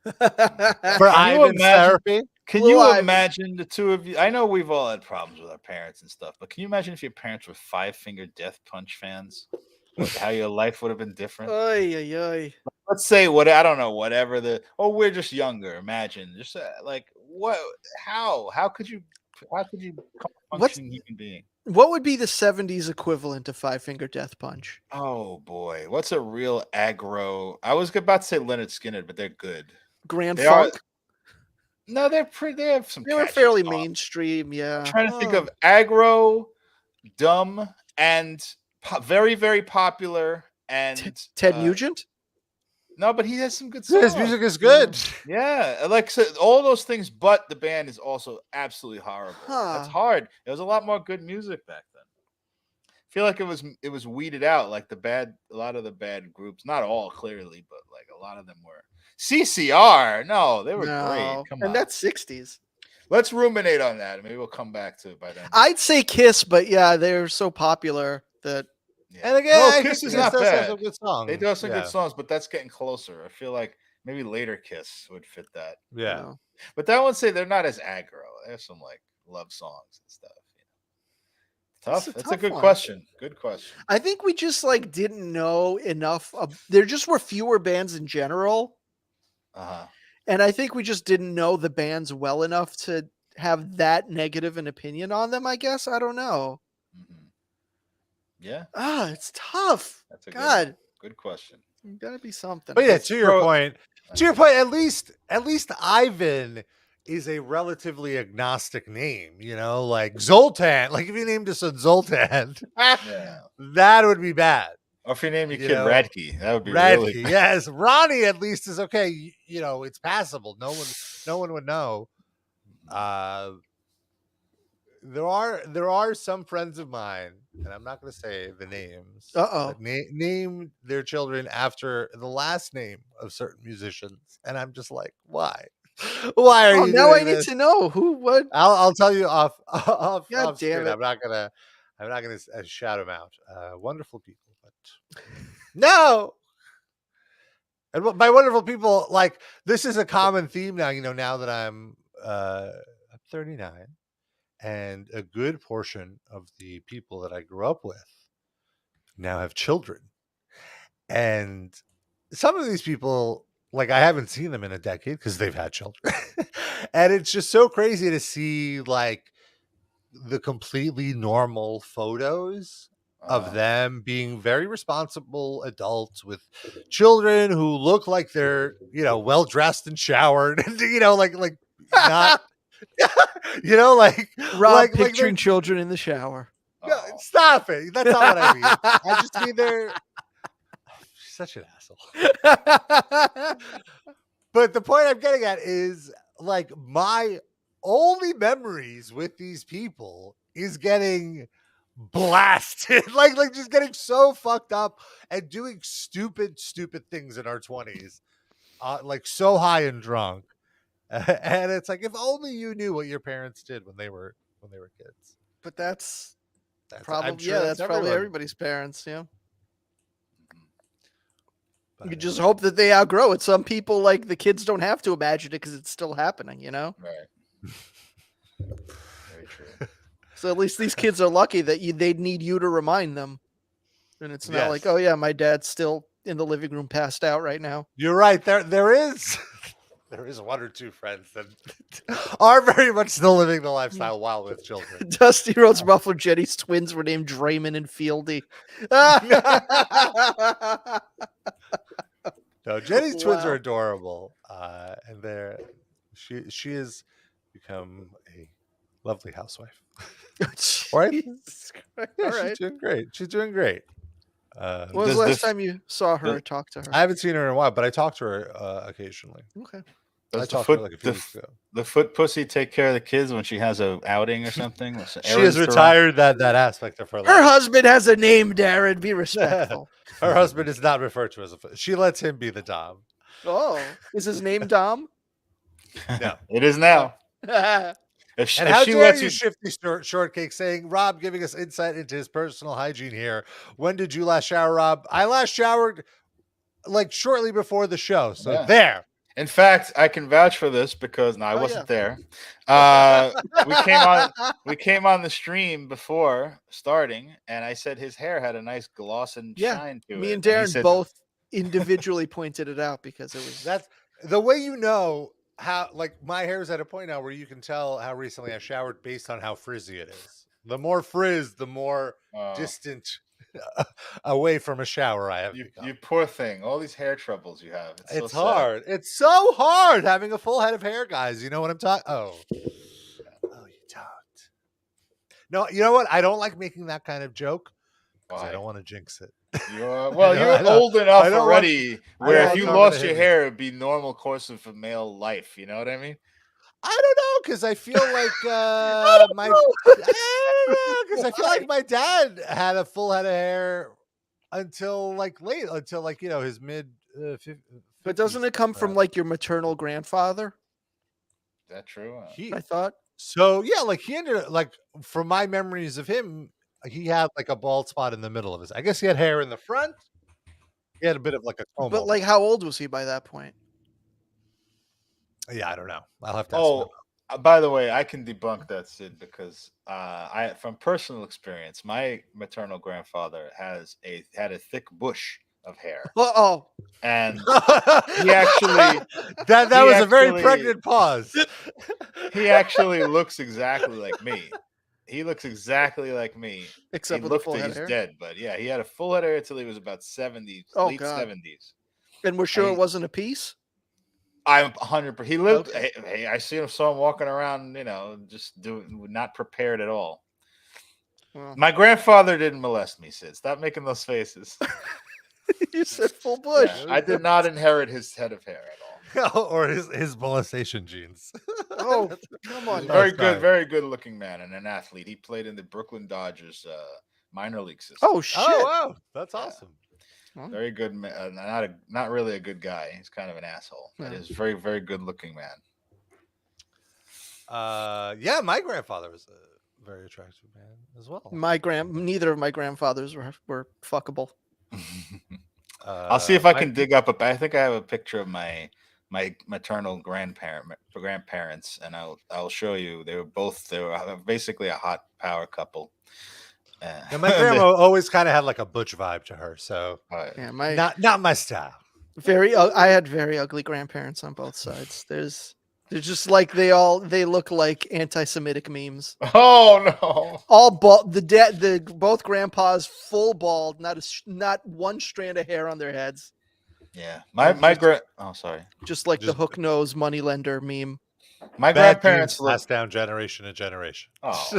For Ivan's therapy? Can you imagine the two of you? I know we've all had problems with our parents and stuff, but can you imagine if your parents were Five Finger Death Punch fans? How your life would have been different? Oy, oy, oy. Let's say I don't know, whatever we're just younger. Imagine just like what? How could you function human being? What would be the 70s equivalent of Five Finger Death Punch? Oh boy, what's a real aggro? I was about to say Lynyrd Skynyrd, but they're good. Grand Funk. No, they're pretty. They have some. They were fairly mainstream. Yeah. I'm trying to think of aggro, dumb, and very, very popular. And Ted Nugent. No, but he has some good songs. His music is good. Yeah, like so, all those things, but the band is also absolutely horrible. That's hard. There was a lot more good music back then. I feel like it was weeded out, like a lot of the bad groups. Not all, clearly, but like a lot of them were. CCR, no, they were great. Come on, and that's 60s. Let's ruminate on that. Maybe we'll come back to it by then. I'd say Kiss, but yeah, they're so popular that. Yeah. And again, Kiss is not bad. Some good songs. They do have some good songs, but that's getting closer. I feel like Maybe Later Kiss would fit that. Yeah. No. But that one say they're not as aggro. There's some like love songs and stuff. Tough. It's a That's a tough good one. question. Good question. I think we just like didn't know enough. There just were fewer bands in general, Uh-huh. and I think we just didn't know the bands well enough to have that negative an opinion on them. I guess I don't know. Mm-hmm. Yeah, It's tough. that's a God, good question. gotta be something. But yeah, to your point, at least Ivan is a relatively agnostic name, you know, like Zoltan. Like if you named his son Zoltan, Yeah. that would be bad. Or if you name your You kid know, Radke, that would be Radke, really yes. Ronnie at least is okay. You know, it's passable. No one would know. There are some friends of mine, and I'm not going to say the names. Uh-oh. But name their children after the last name of certain musicians, and I'm just like, why? Why are you now doing I need this? to know who what. I'll tell you off God damn screen. it. I'm not gonna shout them out. Wonderful people, but no. And by wonderful people, like this is a common theme now. You know, now that I'm 39. And a good portion of the people that I grew up with now have children. And some of these people, like I haven't seen them in a decade because they've had children. And it's just so crazy to see like the completely normal photos of them being very responsible adults with children who look like they're, you know, well dressed and showered and, you know, like not you know, like Rob like picturing children in the shower. no, stop it. That's not what I mean. I just mean they're such an asshole. But the point I'm getting at is like my only memories with these people is getting blasted, like just getting so fucked up and doing stupid things in our 20s, like so high and drunk. And it's like if only you knew what your parents did when they were kids. But that's I'm probably sure that's probably everyone. everybody's parents. Yeah. But, You just hope that they outgrow it. Some people, like the kids, don't have to imagine it because it's still happening. You know. right. Very true. So at least these kids are lucky that they'd need you to remind them, and it's not like, Yes. oh yeah, my dad's still in the living room, passed out right now. You're right. There is there is one or two friends that are very much still living the lifestyle while with children. Dusty Rhodes Muffler Jenny's twins were named Draymond and Fieldy. No, Jenny's twins Wow. are adorable, and she has become a lovely housewife. Right? Jesus Christ. Yeah, All she's right. doing great. She's doing great. When was Does the last this- time you saw her or talked to her? I haven't seen her in a while, but I talked to her occasionally. Okay. I Does the talked to her foot, like a few the, weeks ago. the foot pussy take care of the kids when she has a outing or something? She has retired that aspect of her life. Her husband has a name, Darren. Be respectful. Her husband is not referred to as a foot. She lets him be the dom. Oh, is his name Dom? No. It is now. And If how she dare lets you, Shifty Shortcake, saying, Rob giving us insight into his personal hygiene here. When did you last shower, Rob? I last showered like shortly before the show. So Yeah. there. In fact, I can vouch for this because I wasn't there. We came on the stream before starting, and I said his hair had a nice gloss and shine to it. Me and he Darren said- both individually pointed it out because it was That's the way you know how, like, my hair is at a point now where you can tell how recently I showered based on how frizzy it is. The more frizz, the more distant away from a shower I have become. You poor thing. All these hair troubles you have. It's so hard. It's so hard having a full head of hair, guys. You know what I'm talking? Oh, you don't. No, you know what? I don't like making that kind of joke because I Why? don't want to jinx it. Well, I you're don't- old enough I don't already want- where I if don't you want lost to your hit me. hair, it'd be normal course of a male life. You know what I mean? I don't know because I feel like my. I don't know because I feel like my dad had a full head of hair until like you know his mid. But doesn't it come from like your maternal grandfather? Is that true? I thought. So yeah, like he ended up like from my memories of him, he had like a bald spot in the middle of his. I guess he had hair in the front. He had a bit of like a comb. But over. like, how old was he by that point? Yeah, I don't know. I'll have to ask my mom. By the way, I can debunk that, Sid, because from personal experience, my maternal grandfather had a thick bush of hair, Oh, and he actually that he was a very actually- pregnant pause. he actually looks exactly like me. He looks exactly like me. except He with a looked full head he's of hair. dead, but yeah, he had a full head of hair until he was about 70, Oh, late God. 70s. And we're sure it wasn't a piece. I'm 100%. He lived. Okay. Hey, I saw him walking around, just not prepared at all. Well, My grandfather didn't molest me, Sid. Stop making those faces. you said full bush. Yeah, I did not inherit his head of hair at all. Or his molestation genes. Oh, come on. He's a now. very good looking man and an athlete. He played in the Brooklyn Dodgers minor league system. Oh shit. Oh wow, that's Yeah. awesome. Very good man. Not really a good guy. He's kind of an asshole. But Yeah. he's a very, very good looking man. Yeah, my grandfather was a very attractive man as well. Neither of my grandfathers were fuckable. I'll see if I can dig up I think I have a picture of my maternal grandparents, and I'll show you. They were basically a hot power couple. Yeah, my grandma always kind of had like a butch vibe to her, so Yeah, not my style. I had very ugly grandparents on both sides. They're just like they look like anti-Semitic memes. Oh no! All bald. Both grandpas full bald, not one strand of hair on their heads. Yeah, sorry. Just like the hook nose moneylender meme. My Bad grandparents genes passed down generation to generation. Oh,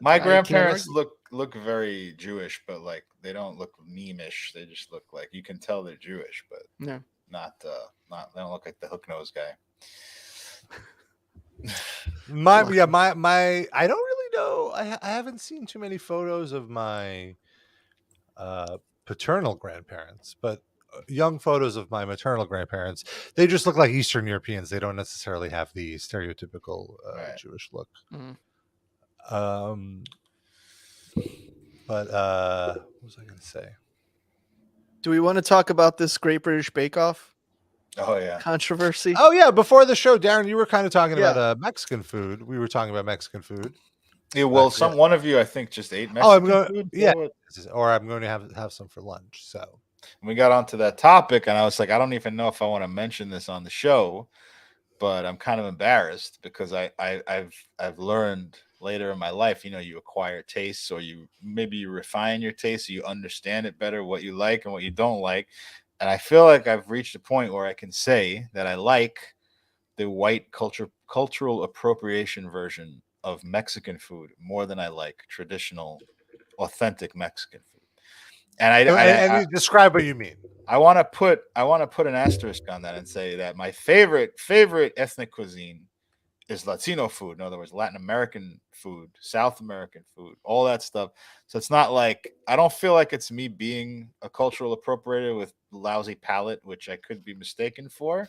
my grandparents look very Jewish, but like they don't look meme-ish. They just look like you can tell they're Jewish, but No. not they don't look like the hook nose guy. my I don't really know. I haven't seen too many photos of my paternal grandparents, but young photos of my maternal grandparents, they just look like Eastern Europeans. They don't necessarily have the stereotypical Right. Jewish look. Mhm. But what was I going to say? Do we want to talk about this Great British Bake Off Oh yeah. controversy? Oh yeah, before the show, Darren, you were kind of talking Yeah. about Mexican food. We were talking about Mexican food. Yeah, well, one of you I think just ate Mexican food. Yeah, or I'm going to have some for lunch. So we got onto that topic, and I was like, I don't even know if I want to mention this on the show, but I'm kind of embarrassed because I've learned later in my life, you acquire tastes, or you refine your taste, so you understand it better, what you like and what you don't like. And I feel like I've reached a point where I can say that I like the white cultural appropriation version of Mexican food more than I like traditional, authentic Mexican food. And I you describe what you mean. I want to put an asterisk on that and say that my favorite ethnic cuisine is Latino food. In other words, Latin American food, South American food, all that stuff. So it's not like, I don't feel like it's me being a cultural appropriator with lousy palate, which I could be mistaken for.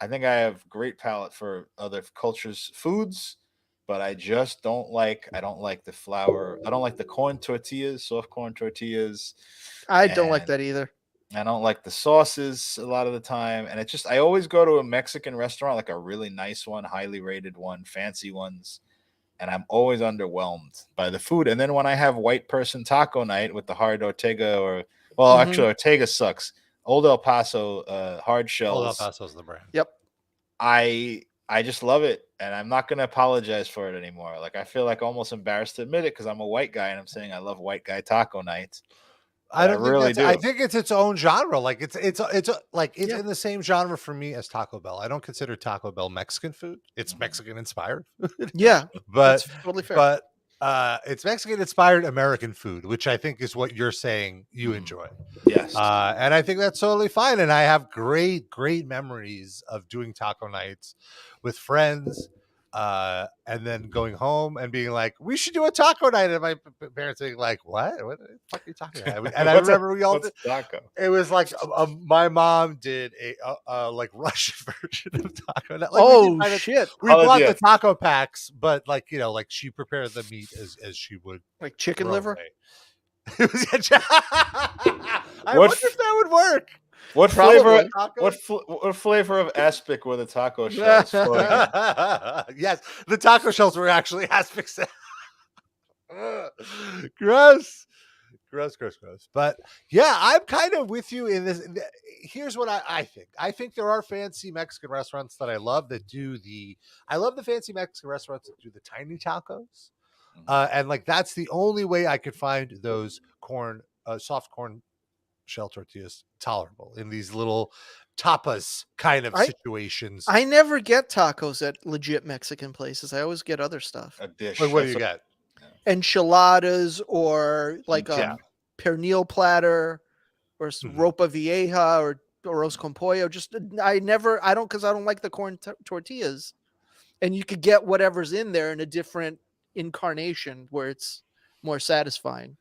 I think I have great palate for other cultures' foods, but I just don't like the flour. I don't like the corn tortillas, soft corn tortillas. I don't like that either. I don't like the sauces a lot of the time. And I always go to a Mexican restaurant, like a really nice one, highly rated one, fancy ones. And I'm always underwhelmed by the food. And then when I have white person taco night with the hard Ortega actually Ortega sucks. Old El Paso hard shells. Old El Paso's the brand. Yep. I just love it. And I'm not going to apologize for it anymore. Like, I feel like almost embarrassed to admit it because I'm a white guy and I'm saying I love white guy taco nights. I don't really do. I think it's its own genre. Like it's in the same genre for me as Taco Bell. I don't consider Taco Bell Mexican food. It's Mexican inspired. Yeah, but that's totally fair. But it's Mexican inspired American food, which I think is what you're saying you enjoy. Yes. And I think that's totally fine. And I have great memories of doing taco nights with friends. And then going home and being like, we should do a taco night. And my parents being like, what the fuck are you talking about? And I remember we all did taco. It was like my mom did a like Russian version of taco night. Shit. We bought the taco packs, but like she prepared the meat as she would, like chicken liver. I wonder if that would work. What Probably. flavor? What flavor of aspic were the taco shells floating in? Yes, the taco shells were actually aspics. Gross. Gross. But yeah, I'm kind of with you in this. Here's what I think. I think there are fancy Mexican restaurants that I love that do I love the fancy Mexican restaurants that do the tiny tacos. And like that's the only way I could find those soft corn shell tortillas tolerable in these little tapas kind of situations. I never get tacos at legit Mexican places. I always get other stuff. A dish. Like, what do you get? Enchiladas or like Yeah. pernil platter or ropa vieja or arroz con pollo. I don't like the corn tortillas. And you could get whatever's in there in a different incarnation where it's more satisfying.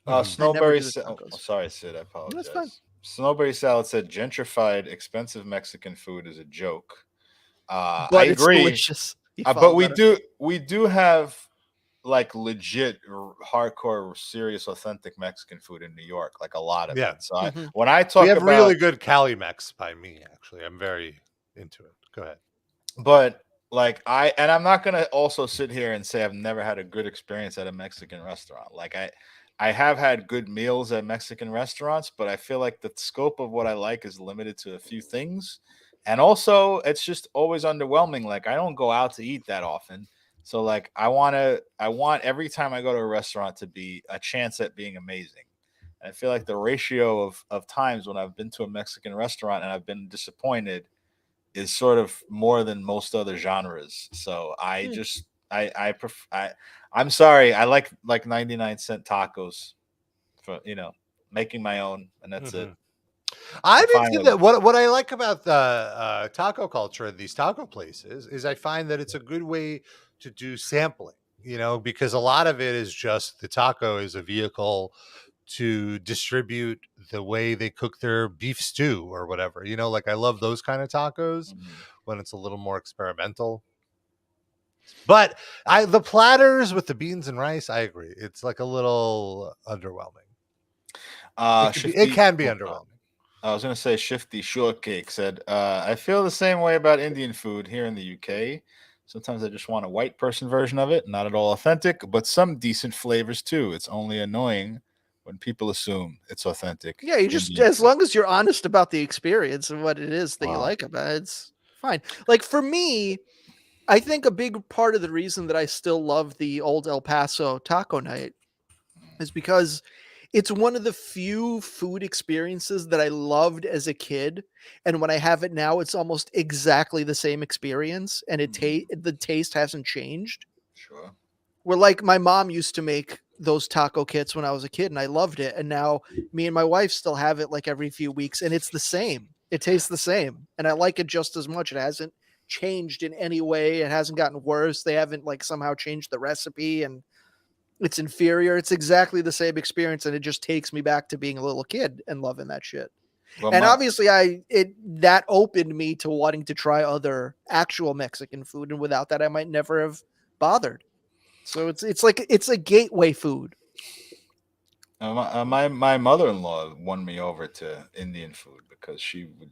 Snowberry salad. Oh, sorry, Sid. I apologize. That's fine. Snowberry salad said gentrified, expensive Mexican food is a joke. But I it's agree. delicious. But we do have like legit, hardcore, serious, authentic Mexican food in New York, like a lot of it. So when I talk, we have about really good Cali Mex by me. Actually, I'm very into it. Go ahead. But like I'm not gonna also sit here and say I've never had a good experience at a Mexican restaurant. Like I have had good meals at Mexican restaurants, but I feel like the scope of what I like is limited to a few things. And also it's just always underwhelming. Like I don't go out to eat that often. So like I want every time I go to a restaurant to be a chance at being amazing. And I feel like the ratio of times when I've been to a Mexican restaurant and I've been disappointed is sort of more than most other genres. So I'm sorry. I like 99-cent tacos for, making my own, and that's it. I'm into that. What I like about the taco culture and these taco places is I find that it's a good way to do sampling, because a lot of it is just the taco is a vehicle to distribute the way they cook their beef stew or whatever. Like I love those kind of tacos when it's a little more experimental. But the platters with the beans and rice, I agree. It's like a little underwhelming. It can be underwhelming. I was going to say Shifty Shortcake said, I feel the same way about Indian food here in the UK. Sometimes I just want a white person version of it. Not at all authentic, but some decent flavors too. It's only annoying when people assume it's authentic. Yeah, as long as you're honest about the experience and what it is that you like about it, it's fine. Like for me, I think a big part of the reason that I still love the old El Paso taco night is because it's one of the few food experiences that I loved as a kid. And when I have it now, it's almost exactly the same experience. And the taste hasn't changed. Sure. Where like my mom used to make those taco kits when I was a kid and I loved it. And now me and my wife still have it like every few weeks and it's the same. It tastes the same. And I like it just as much. It hasn't changed in any way. It hasn't gotten worse. They haven't like somehow changed the recipe and it's inferior. It's exactly the same experience. And it just takes me back to being a little kid and loving that shit. Well, and obviously that opened me to wanting to try other actual Mexican food. And without that, I might never have bothered. So it's a gateway food. My mother-in-law won me over to Indian food because she would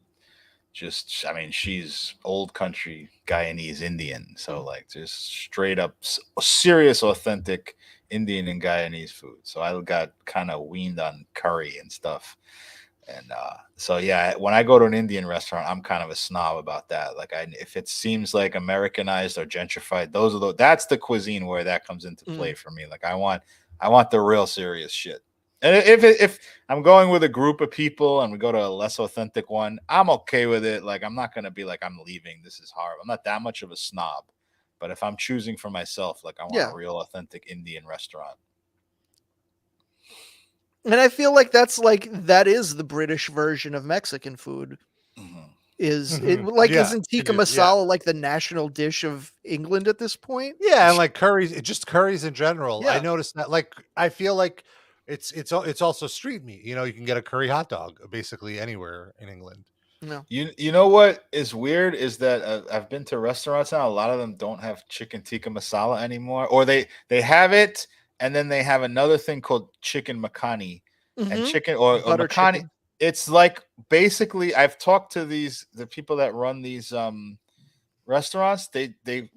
she's old country Guyanese Indian. So like just straight up serious, authentic Indian and Guyanese food. So I got kind of weaned on curry and stuff. And so, yeah, when I go to an Indian restaurant, I'm kind of a snob about that. Like if it seems like Americanized or gentrified, that's the cuisine where that comes into play for me. Like I want the real serious shit. And if I'm going with a group of people and we go to a less authentic one, I'm okay with it. Like I'm not going to be like, I'm leaving. This is horrible. I'm not that much of a snob. But if I'm choosing for myself, like I want a real authentic Indian restaurant. And I feel like that is the British version of Mexican food. Isn't tikka masala like the national dish of England at this point? Yeah, and like curries, just curries in general. Yeah. I noticed that. Like I feel like it's also street meat. You can get a curry hot dog basically anywhere in England. No. You know what is weird is that I've been to restaurants now. A lot of them don't have chicken tikka masala anymore, or they have it. And then they have another thing called chicken makhani and chicken or makhani. It's like basically I've talked to the people that run these restaurants. They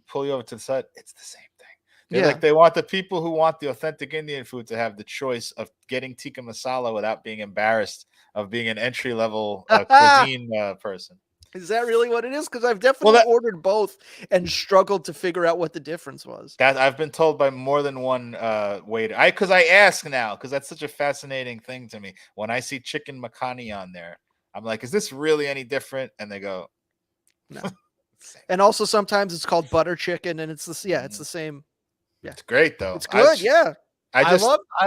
pull you over to the side. It's the same thing. They're Yeah. like they want the people who want the authentic Indian food to have the choice of getting tikka masala without being embarrassed of being an entry level cuisine person. Is that really what it is? Because I've definitely ordered both and struggled to figure out what the difference was. That I've been told by more than one waiter. Because I ask now because that's such a fascinating thing to me. When I see chicken makhani on there, I'm like, is this really any different? And they go, no. And also sometimes it's called butter chicken, and it's the same. Yeah, it's great though. It's good. I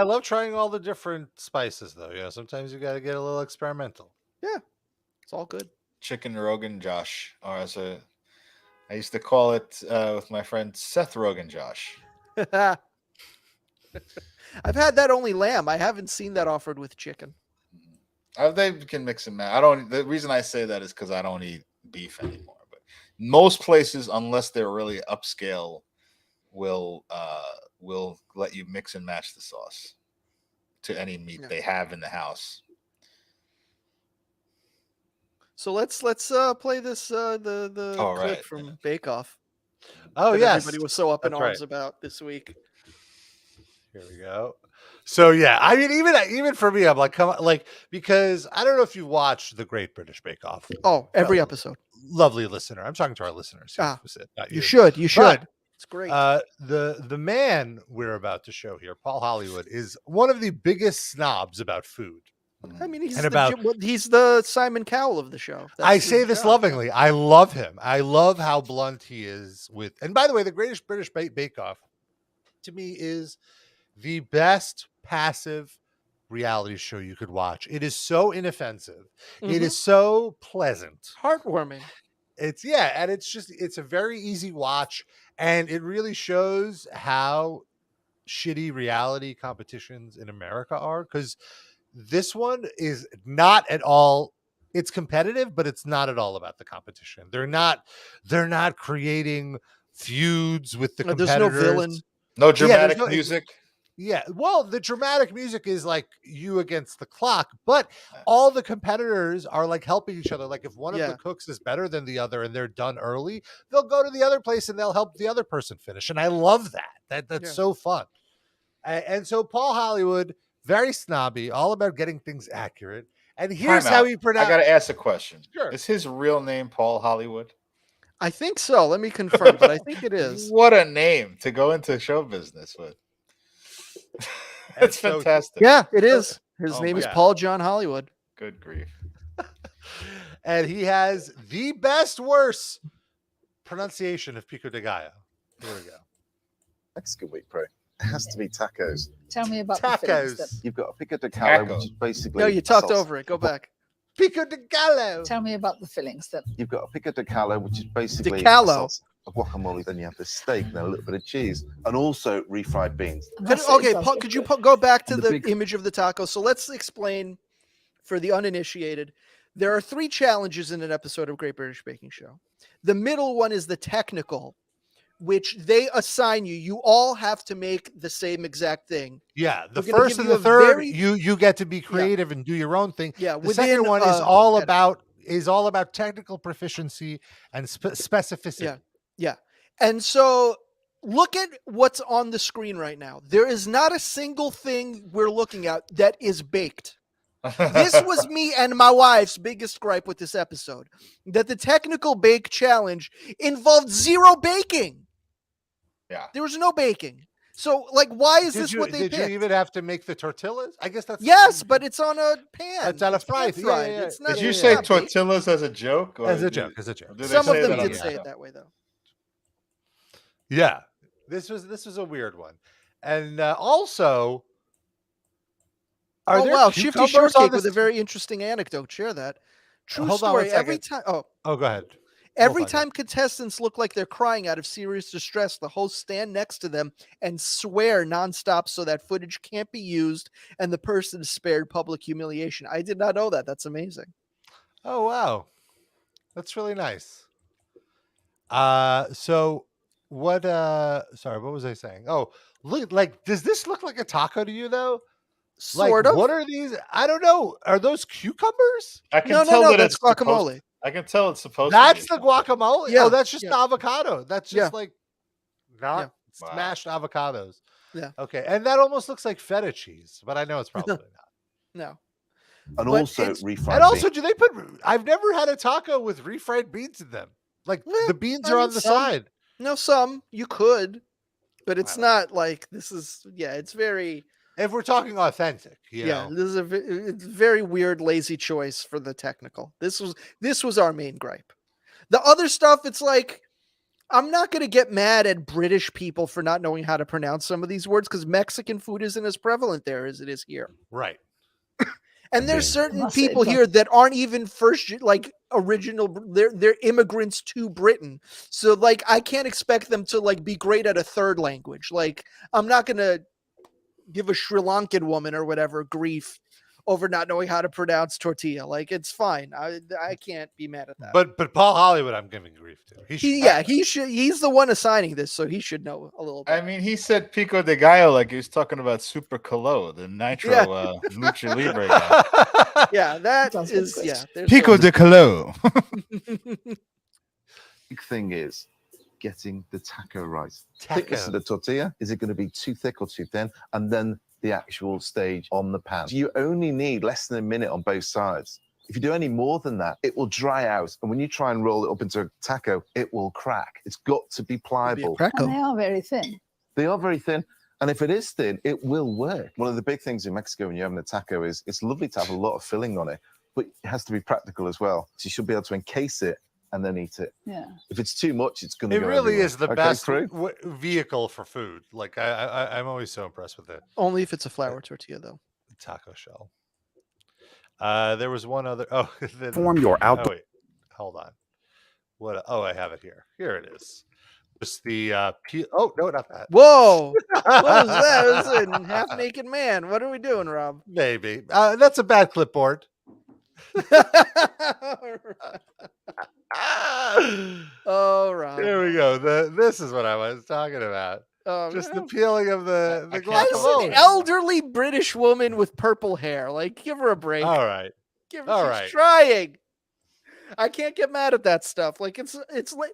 love trying all the different spices though. Yeah, sometimes you got to get a little experimental. Yeah, it's all good. Chicken Rogan Josh, or as I used to call it with my friend Seth Rogan Josh. I've had that only lamb. I haven't seen that offered with chicken. They can mix and match. The reason I say that is because I don't eat beef anymore. But most places, unless they're really upscale, will let you mix and match the sauce to any meat they have in the house. So let's play this the clip from Bake Off. Oh yes, everybody was so up in arms about this week. Here we go. So yeah, I mean, even for me, I'm like, come on, like, because I don't know if you watched the Great British Bake Off. Oh, every episode. Lovely listener. I'm talking to our listeners. You should. But, it's great. The man we're about to show here, Paul Hollywood, is one of the biggest snobs about food. I mean, he's the Simon Cowell of the show. I say this lovingly. I love him. I love how blunt he is with. And by the way, the Great British Bake Off, to me, is the best passive reality show you could watch. It is so inoffensive. Mm-hmm. It is so pleasant, heartwarming. And it's a very easy watch, and it really shows how shitty reality competitions in America are, because this one is not at all. It's competitive, but it's not at all about the competition. They're not creating feuds with the competitors. There's no villain. No dramatic music. Yeah, well, the dramatic music is like you against the clock, but all the competitors are like helping each other. Like if one of the cooks is better than the other and they're done early, they'll go to the other place and they'll help the other person finish. And I love that. That's so fun. And so Paul Hollywood, very snobby, all about getting things accurate. And here's how he pronounced. I got to ask a question. Sure. Is his real name Paul Hollywood? I think so. Let me confirm, but I think it is. What a name to go into show business with. That's fantastic. Yeah, it is. His name is Paul John Hollywood. Good grief. And he has the worst pronunciation of pico de gallo. Here we go. Mexican week, Pro. It has to be tacos. Tell me about tacos. You've got a pico de gallo, which is basically... No, you talked over it. Go back. Pico de gallo. Tell me about the fillings then. You've got a pico de gallo, which is basically a guacamole. Then you have the steak and a little bit of cheese, and also refried beans. Paul, could you go back to the image of the taco? So let's explain for the uninitiated. There are 3 challenges in an episode of Great British Baking Show. The middle one is the technical, which they assign you. You all have to make the same exact thing. Yeah, the first and the third, you get to be creative and do your own thing. Yeah, the second one is all about technical proficiency and specificity. Yeah. And so look at what's on the screen right now. There is not a single thing we're looking at that is baked. This was me and my wife's biggest gripe with this episode, that the technical bake challenge involved 0 baking. Yeah. There was no baking. So, like, why is this what they picked? Did you even have to make the tortillas? I guess that's... Yes, but it's on a pan. It's on a fry. Yeah. It's not, did you say tortillas as a joke? As a joke. Some of them did say it that way, though. Yeah. This was a weird one. And also... Shifty Shortcake with a very interesting anecdote. Share that. True story. Every time... Oh, go ahead. Every time contestants look like they're crying out of serious distress, the hosts stand next to them and swear nonstop so that footage can't be used and the person is spared public humiliation. I did not know that. That's amazing. Oh, wow. That's really nice. So what was I saying? Oh, look, like, does this look like a taco to you though? Sort of. What are these? I don't know. Are those cucumbers? I can No, tell that that's it's supposed- guacamole. I can tell it's supposed That's to the be. guacamole. Yeah, Oh, that's just yeah. the avocado. That's just Yeah. like not Yeah. Wow. smashed avocados. Yeah. Okay, and that almost looks like feta cheese, but I know it's probably not. No. And But also it's- refried And also, beans. do they put? I've never had a taco with refried beans in them. Like Well, the beans I are mean, on the some. side. No, some you could, but it's don't not like this is. Yeah, it's very. If we're talking authentic, you Yeah, know. this is it's very weird, lazy choice for the technical. This was our main gripe. The other stuff, it's like I'm not going to get mad at British people for not knowing how to pronounce some of these words because Mexican food isn't as prevalent there as it is here. Right. And there's certain Must say, people but- here that aren't even original. They're immigrants to Britain. So like I can't expect them to like be great at a third language. Like I'm not going to give a Sri Lankan woman or whatever grief over not knowing how to pronounce tortilla. Like it's fine. I can't be mad at that. But Paul Hollywood, I'm giving grief to. He should. He's the one assigning this, so he should know a little bit. I mean, he said Pico de Gallo like he was talking about Super Colo, the Nitro Lucha Libre guy. Yeah, that Sounds is. good. Yeah, there's Pico de Colo. Big thing is getting the taco right. Taco. Thickness of the tortilla. Is it going to be too thick or too thin? And then the actual stage on the pan. You only need less than a minute on both sides. If you do any more than that, it will dry out. And when you try and roll it up into a taco, it will crack. It's got to be pliable. And they are very thin. They are very thin. And if it is thin, it will work. One of the big things in Mexico when you're having a taco is it's lovely to have a lot of filling on it, but it has to be practical as well. So you should be able to encase it and then eat it. Yeah. If it's too much, it's going to It go really everywhere. is the Okay, best crew? vehicle for food. Like I'm always so impressed with it. only if it's a flour tortilla, though. Taco shell. There was one other. Oh, Form your oh wait, hold on. What? Oh, I have it here. Here it is. Just the oh no, not that. Whoa! What was that? It was a half-naked man. What are we doing, Rob? Maybe that's a bad clipboard. Oh, Rob. There we go. This is what I was talking about. Just the peeling of the As an guacamole. elderly British woman with purple hair, like give her a break. All right. She's all right. trying. I can't get mad at that stuff. Like it's like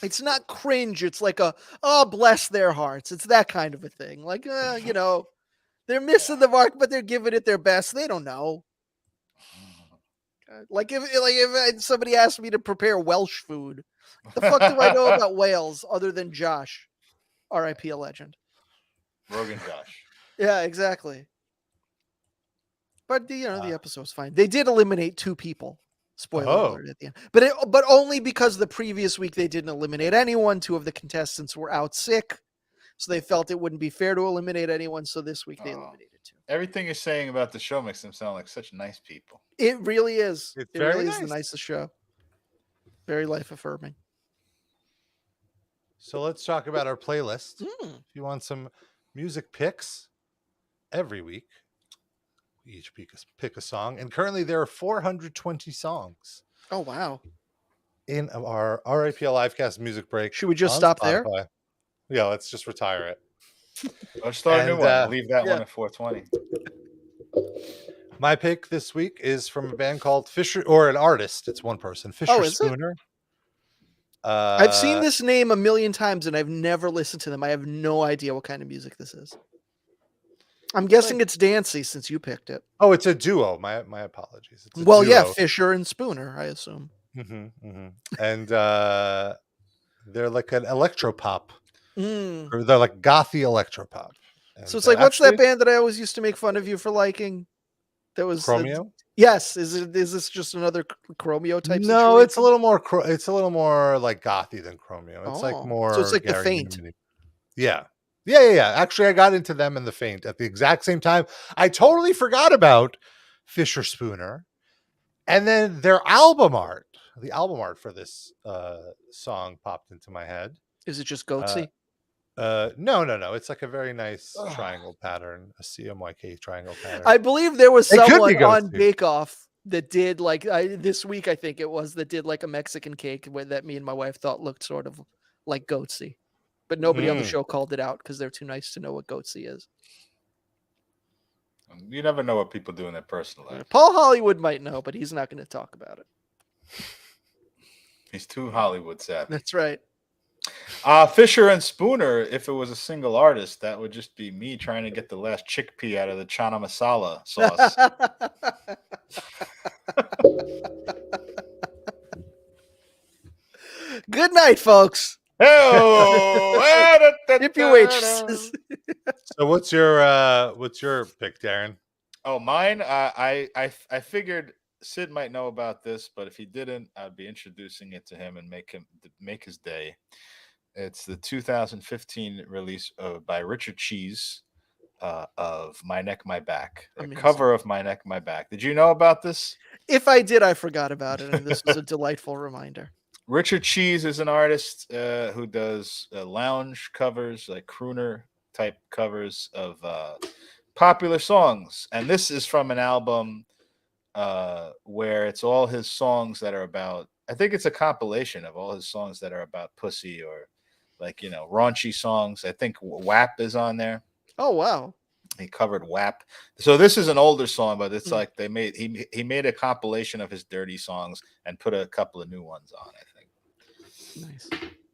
it's not cringe. It's like oh bless their hearts. It's that kind of a thing. Like you know, they're missing the mark, but they're giving it their best. They don't know. Like if somebody asked me to prepare Welsh food, what the fuck do I know about Wales other than Josh, R.I.P. a legend. Rogan Josh. Yeah, exactly. But the episode's fine. They did eliminate 2 people. Spoiler alert at the end. But only because the previous week they didn't eliminate anyone. 2 of the contestants were out sick, so they felt it wouldn't be fair to eliminate anyone. So this week they eliminated 2. Everything you're saying about the show makes them sound like such nice people. It really is. It's It very really is the nice. nicest show. Very life affirming. So let's talk about our playlist. Mm. If you want some music picks every week, we each pick a song. And currently there are 420 songs Oh wow. in our RIPL Livecast music break. Should we just on stop there? Spotify. Yeah, let's just retire it. Let's start a new And, one. Leave that yeah. one at 420. My pick this week is from a band called Fisher, or an artist. It's one person, Fisher is it? Spooner. I've seen this name a million times and I've never listened to them. I have no idea what kind of music this is. I'm guessing it's dancey since you picked it. Oh, it's a duo. My apologies. It's a Well, yeah, duo. Fisher and Spooner, I assume. And they're like an electropop, Mm. or they're like gothy electropop. And, So it's like, what's that actually, band that I always used to make fun of you for liking? That was Chromeo? Yes. Is this just another Chromeo type? No, it's a situation? little more. It's a little more like gothy than Chromeo. It's Oh. like more. So it's like The Gary Faint. Newman-y. Yeah. Actually, I got into them and The Faint at the exact same time. I totally forgot about Fisher Spooner, and then their album art. The album art for this song popped into my head. Is it just Goatsy? No. It's like a very nice triangle pattern, a CMYK triangle pattern. I believe there was It could someone be on Goatsy. Bake Off that did like this week, I think it was, that did like a Mexican cake that me and my wife thought looked sort of like Goatsy. But nobody on the show called it out because they're too nice to know what Goatsy is. You never know what people do in their personal life. Paul Hollywood might know, but he's not going to talk about it. He's too Hollywood savvy. That's right. Fisher and Spooner, if it was a single artist, that would just be me trying to get the last chickpea out of the chana masala sauce. Good night, folks. Oh, Tip your waitresses. So what's your pick, Darren? Oh, mine. I figured Sid might know about this, but if he didn't, I'd be introducing it to him and make his day. It's the 2015 release by Richard Cheese of My Neck, My Back. A cover of My Neck, My Back. Did you know about this? If I did, I forgot about it, and this was a delightful reminder. Richard Cheese is an artist who does lounge covers, like crooner type covers of popular songs. And this is from an album where it's all his songs that are about, I think it's a compilation of all his songs that are about pussy or like, raunchy songs. I think WAP is on there. Oh, wow. He covered WAP. So this is an older song, but it's like he made a compilation of his dirty songs and put a couple of new ones on, I think. Nice.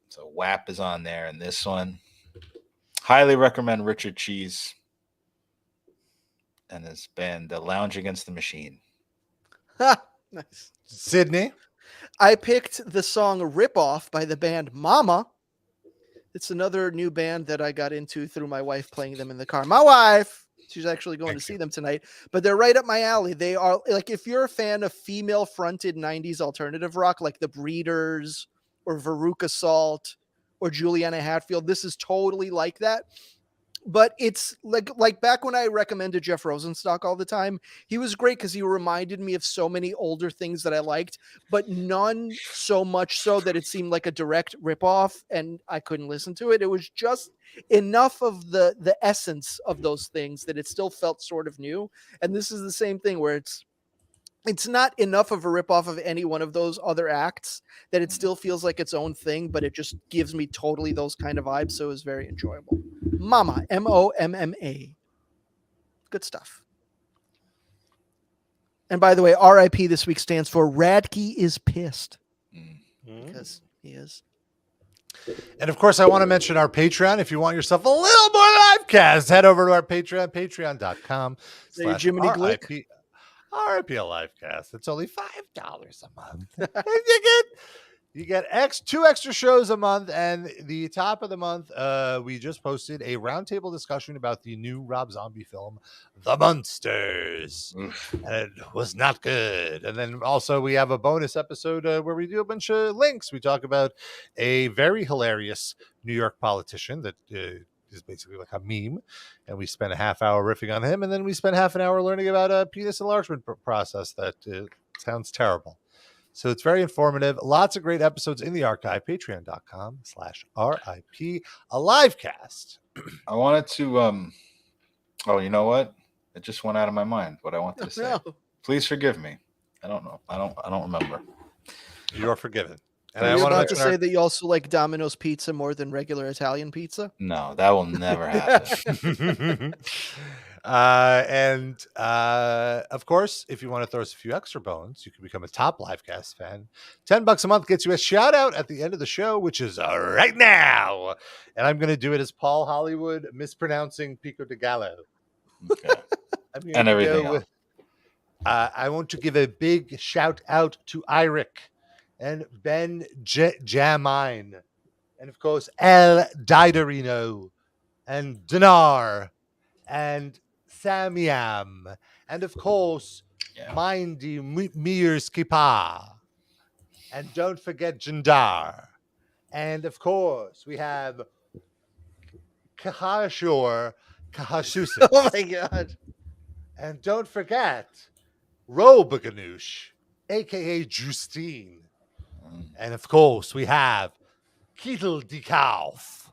So WAP is on there, and this one. Highly recommend Richard Cheese and his band, Lounge Against the Machine. Nice. Sydney? I picked the song Rip Off by the band Mama. It's another new band that I got into through my wife playing them in the car. My wife, she's actually going to see them tonight, but they're right up my alley. They are like, if you're a fan of female fronted 90s alternative rock, like the Breeders or Veruca Salt or Juliana Hatfield, this is totally like that. But it's like back when I recommended Jeff Rosenstock all the time, he was great because he reminded me of so many older things that I liked, but none so much so that it seemed like a direct ripoff and I couldn't listen to it. It was just enough of the essence of those things that it still felt sort of new. And this is the same thing where it's not enough of a ripoff of any one of those other acts that it still feels like its own thing, but it just gives me totally those kind of vibes. So it was very enjoyable. Mama, Momma. Good stuff. And by the way, RIP this week stands for Radke is pissed. Because he is. And of course, I want to mention our Patreon. If you want yourself a little more livecast, head over to our Patreon, patreon.com/RIP. RIP Livecast. It's only $5 a month. You get 2 extra shows a month, and the top of the month, we just posted a roundtable discussion about the new Rob Zombie film, The Munsters. And it was not good. And then also we have a bonus episode where we do a bunch of links. We talk about a very hilarious New York politician that is basically like a meme, and we spent a half hour riffing on him, and then we spent half an hour learning about a penis enlargement process that sounds terrible. So it's very informative. Lots of great episodes in the archive. Patreon.com/RIP a livecast. I wanted to oh, you know what? It just went out of my mind what I wanted to say. No. Please forgive me. I don't know. I don't remember. You're forgiven. And Are I you want about to to say that you also like Domino's pizza more than regular Italian pizza? No, that will never happen. Of course, if you want to throw us a few extra bones, you can become a top Livecast fan. $10 a month gets you a shout out at the end of the show, which is right now. And I'm going to do it as Paul Hollywood mispronouncing Pico de Gallo. Okay. And everything else. I want to give a big shout out to Iric and Ben Jamine, and of course El Diderino, and Dinar, and Samiam, and of course Mindy Mir Skipa, and don't forget Jandar, and of course we have Kahashur Kahashusis. Oh my god! And don't forget Robaganoosh, aka Justine. And of course, we have Ketel Dikauf.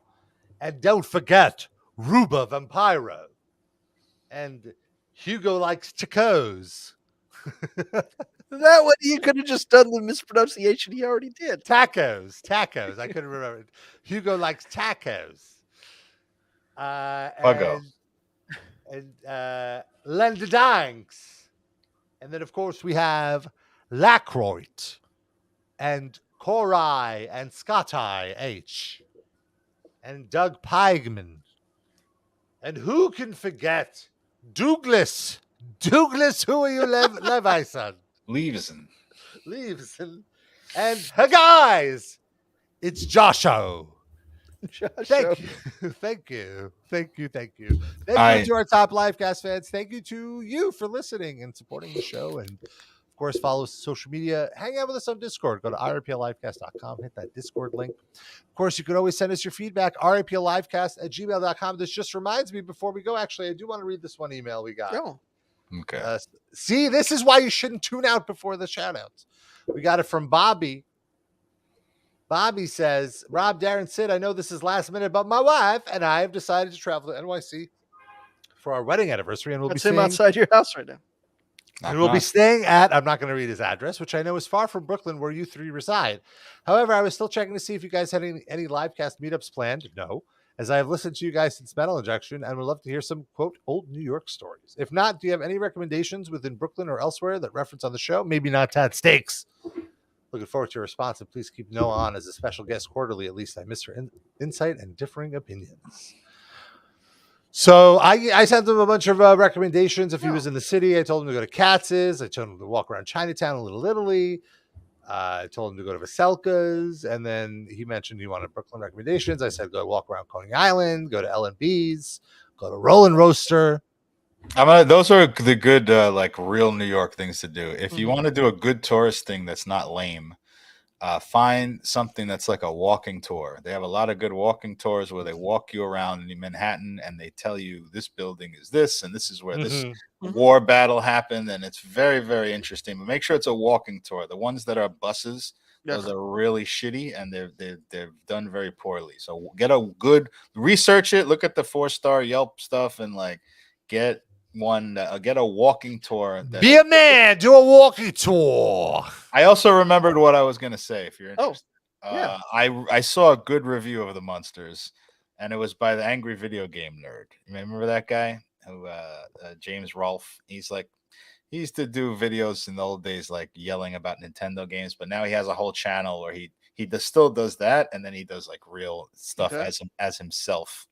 And don't forget Ruba Vampiro. And Hugo likes tacos. That one, you could have just done the mispronunciation he already did. Tacos. I couldn't remember it. Hugo likes tacos. and Lendedangs. And then, of course, we have Lackroyd and Korai and Scotty H. And Doug Peigman. And who can forget Douglas? Douglas, who are you, Levi, son? Leaveson. Leaveson. And her guys, it's Josho. Thank you. Thank you. Thank you. Thank you. Thank you to our top Livecast fans. Thank you to you for listening and supporting the show. And of course, follow us on social media. Hang out with us on Discord. Go to rplivecast.com. Hit that Discord link. Of course, you can always send us your feedback, rplivecast@gmail.com. This just reminds me before we go, actually, I do want to read this one email we got. Oh. Okay. See, this is why you shouldn't tune out before the shout-outs. We got it from Bobby. Bobby says, Rob, Darren, Sid, I know this is last minute, but my wife and I have decided to travel to NYC for our wedding anniversary, and we'll That's be him staying outside your house right now. and we'll be staying at, I'm not going to read his address, which I know is far from Brooklyn, where you three reside. However, I was still checking to see if you guys had any Livecast meetups planned. No, as I have listened to you guys since Metal Injection and would love to hear some, quote, old New York stories. If not, do you have any recommendations within Brooklyn or elsewhere that reference on the show? Maybe not Tad Steaks. Looking forward to your response, and please keep Noah on as a special guest quarterly. At least I miss her insight and differing opinions. So I sent him a bunch of recommendations. If he was in the city, I told him to go to Katz's. I told him to walk around Chinatown and Little Italy. I told him to go to Veselka's, and then he mentioned he wanted Brooklyn recommendations. I said go walk around Coney Island, go to L&B's, go to Rollin' Roaster. Those are the good, like real New York things to do. If you want to do a good tourist thing that's not lame, find something that's like a walking tour. They have a lot of good walking tours where they walk you around in Manhattan and they tell you this building is this and this is where this war battle happened, and it's very, very interesting. But make sure it's a walking tour. The ones that are buses, those are really shitty and they're done very poorly. So get a good research it, look at the 4-star Yelp stuff, and like get a walking tour. Be a man, do a walking tour. I also remembered what I was going to say. If you're interested, yeah. I saw a good review of the Munsters, and it was by the Angry Video Game Nerd. You remember that guy who James Rolfe? He used to do videos in the old days, like yelling about Nintendo games, but now he has a whole channel where he still does that, and then he does like real stuff as himself.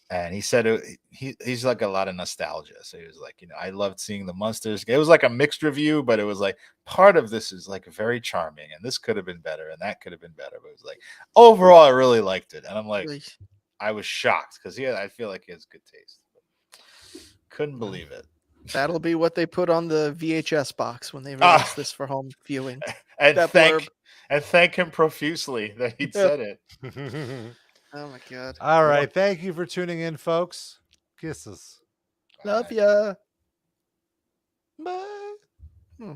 And he said he's like a lot of nostalgia. So he was like, I loved seeing the Munsters. It was like a mixed review, but it was like part of this is like very charming, and this could have been better, and that could have been better. But it was like overall, I really liked it, and I'm like, I was shocked because I feel like he has good taste. Couldn't believe it. That'll be what they put on the VHS box when they release this for home viewing. And thank him profusely that he said it. Oh my God. All right. Thank you for tuning in, folks. Kisses. Love ya. Bye.